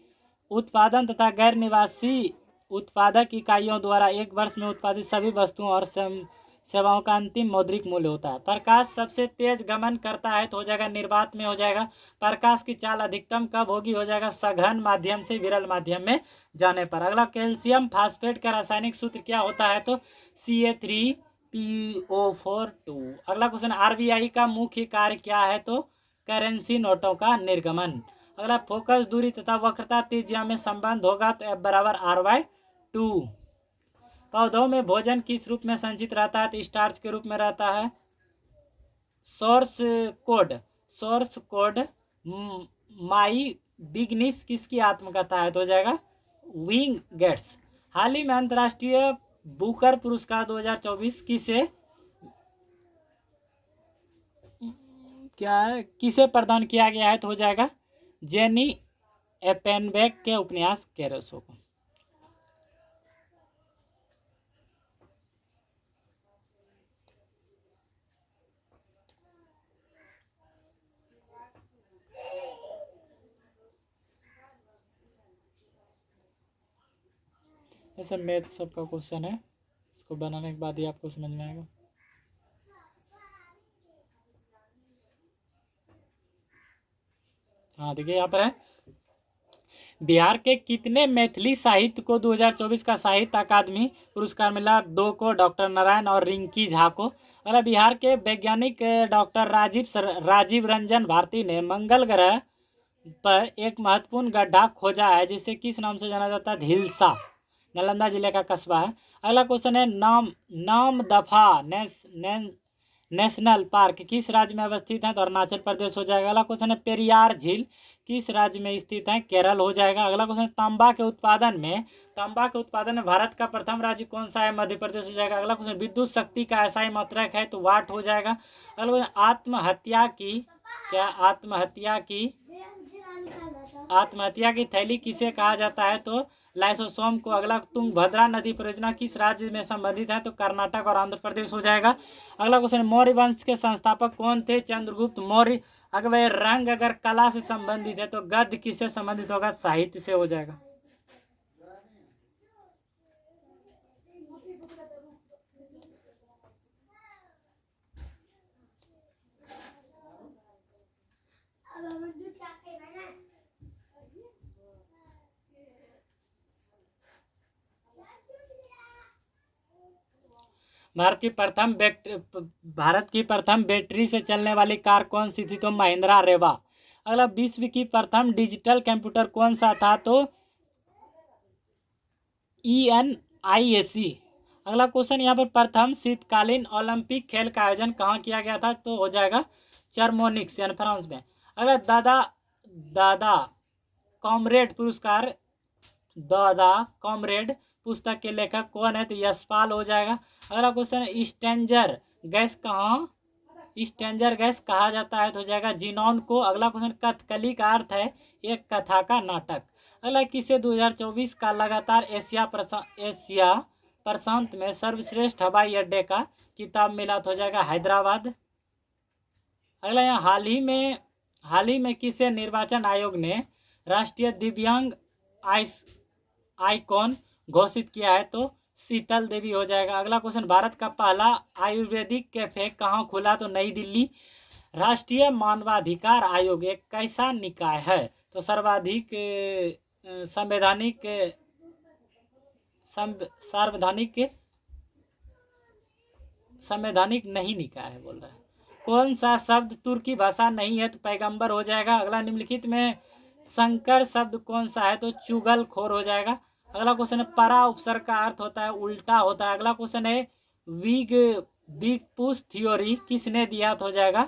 Speaker 1: उत्पादन तथा गैर निवासी उत्पादक इकाइयों द्वारा एक वर्ष में उत्पादित सभी वस्तुओं और सेवाओं का अंतिम मौद्रिक मूल्य होता है। प्रकाश सबसे तेज गमन करता है तो हो जाएगा निर्वात में हो जाएगा। प्रकाश की चाल अधिकतम कब होगी? हो जाएगा सघन माध्यम से विरल माध्यम में जाने पर। अगला कैल्शियम फास्फेट का रासायनिक सूत्र क्या होता है? तो Ca3PO4 2। अगला क्वेश्चन RBI का मुख्य कार्य क्या है? तो करेंसी नोटों का निर्गमन। अगला फोकस दूरी तथा वक्रता त्रिज्या में संबंध होगा तो F=R/2। पौधों में भोजन किस रूप में संचित रहता है? तो स्टार्च के रूप में रहता है। सोर्स कोड माई बिगनिस किसकी आत्मकथा है? तो हो जाएगा विंग गेट्स। हाल ही में अंतर्राष्ट्रीय बुकर पुरस्कार 2024 किसे प्रदान किया गया है? तो हो जाएगा जेनी एपेनबेक के उपन्यास कैरोसो को। ऐसे मैथ सबका क्वेश्चन है, इसको बनाने के बाद ही आपको समझ में आएगा। हाँ देखिए यहाँ पर है, बिहार के कितने मैथिली साहित्य को 2024 का साहित्य अकादमी पुरस्कार मिला? 2 को डॉक्टर नारायण और रिंकी झा को। अगर बिहार के वैज्ञानिक डॉक्टर राजीव रंजन भारती ने मंगल ग्रह पर एक महत्वपूर्ण गड्ढा खोजा है, जिसे किस नाम से जाना जाता है? हिल्सा, नालंदा जिले का कस्बा है। अगला क्वेश्चन है, नामदफा नेशनल पार्क किस राज्य में अवस्थित है? तो अरुणाचल प्रदेश हो जाएगा। अगला क्वेश्चन है, पेरियार झील किस राज्य में स्थित है? केरल हो जाएगा। अगला क्वेश्चन, तांबा के उत्पादन में भारत का प्रथम राज्य कौन सा है? मध्य प्रदेश हो जाएगा। अगला क्वेश्चन, विद्युत शक्ति का ऐसा ही मात्रक है? तो वाट हो जाएगा। अगला क्वेश्चन, आत्महत्या की थैली किसे कहा जाता है? तो लाइसोसोम को। अगला, तुंगभद्रा नदी परियोजना किस राज्य में संबंधित है? तो कर्नाटक और आंध्र प्रदेश हो जाएगा। अगला क्वेश्चन, मौर्य वंश के संस्थापक कौन थे? चंद्रगुप्त मौर्य। अगर रंग अगर कला से संबंधित है तो गद्य किससे संबंधित होगा? साहित्य से हो जाएगा। भारत की प्रथम बैटरी से चलने वाली कार कौन सी थी? तो महिंद्रा रेवा। अगला, विश्व की प्रथम डिजिटल कंप्यूटर कौन सा था? तो ENIAC। अगला क्वेश्चन यहाँ पर, प्रथम शीतकालीन ओलंपिक खेल का आयोजन कहाँ किया गया था? तो हो जाएगा चरमोनिक्स यानी फ्रांस में। अगला, दादा कॉमरेड पुस्तक के लेखक कौन है? तो यशपाल हो जाएगा। अगला क्वेश्चन, स्ट्रेंजर गैस कहा जाता है? तो हो जाएगा जीनॉन को। अगला क्वेश्चन, कथकली का अर्थ है एक कथा का नाटक। अगला, किसे 2024 का लगातार एशिया प्रशांत में सर्वश्रेष्ठ हवाई अड्डे का किताब मिला? तो हो जाएगा हैदराबाद। अगला, यहाँ हाल ही में किसे निर्वाचन आयोग ने राष्ट्रीय दिव्यांग आइकॉन घोषित किया है? तो शीतल देवी हो जाएगा। अगला क्वेश्चन, भारत का पहला आयुर्वेदिक कैफे कहाँ खुला? तो नई दिल्ली। राष्ट्रीय मानवाधिकार आयोग एक कैसा निकाय है? तो सर्वाधिक संवैधानिक नहीं निकाय है बोल रहा है। कौन सा शब्द तुर्की भाषा नहीं है? तो पैगंबर हो जाएगा। अगला, निम्नलिखित में संकर शब्द कौन सा है? तो चुगलखोर हो जाएगा। अगला क्वेश्चन है, परा उपसर्ग का अर्थ होता है उल्टा होता है। अगला क्वेश्चन है, बिग पुश थ्योरी किसने दिया? तो हो जाएगा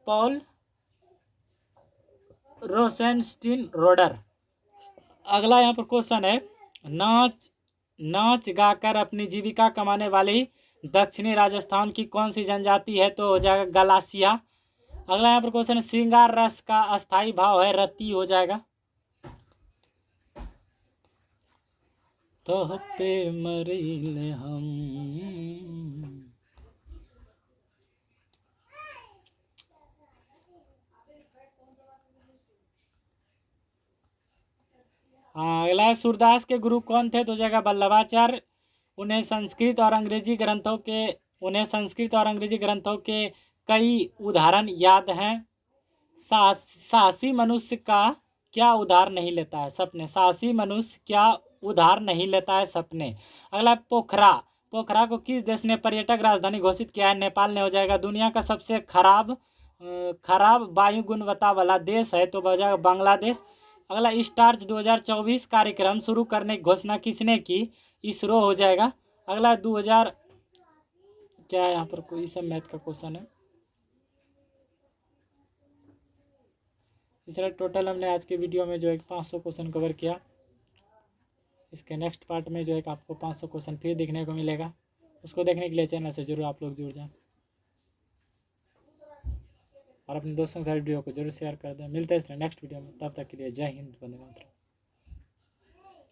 Speaker 1: पॉल रोसेनस्टीन रोडर। अगला यहाँ पर क्वेश्चन है, नाच गाकर अपनी जीविका कमाने वाली दक्षिणी राजस्थान की कौन सी जनजाति है? तो हो जाएगा गलासिया। अगला यहाँ पर क्वेश्चन है, श्रृंगार रस का अस्थाई भाव है? रति हो जाएगा। तो पे मरीले हम। हाँ, अगला, सूरदास के गुरु कौन थे? तो जगह वल्लभाचार्य। उन्हें संस्कृत और अंग्रेजी ग्रंथों के कई उदाहरण याद हैं। साहसी मनुष्य का क्या उधार नहीं लेता है? सपने। साहसी मनुष्य क्या उधार नहीं लेता है? सपने। अगला, पोखरा को किस देश ने पर्यटक राजधानी घोषित किया है? नेपाल ने हो जाएगा। दुनिया का सबसे खराब वायु गुणवत्ता वाला देश है? तो हो जाएगा बांग्लादेश। अगला, स्टार्च 2024 कार्यक्रम शुरू करने की घोषणा किसने की? इसरो हो जाएगा। अगला, 2000 क्या है यहाँ पर? कोई सब मैथ का क्वेश्चन है। इसलिए टोटल हमने आज के वीडियो में जो है 500 क्वेश्चन कवर किया। इसके नेक्स्ट पार्ट में जो है आपको 500 क्वेश्चन फिर देखने को मिलेगा। उसको देखने के लिए चैनल से जरूर आप लोग जुड़ जाएं और अपने दोस्तों के साथ वीडियो को जरूर शेयर कर दें। मिलते हैं इस नेक्स्ट वीडियो में, तब तक के लिए जय हिंद, वंदे मातरम।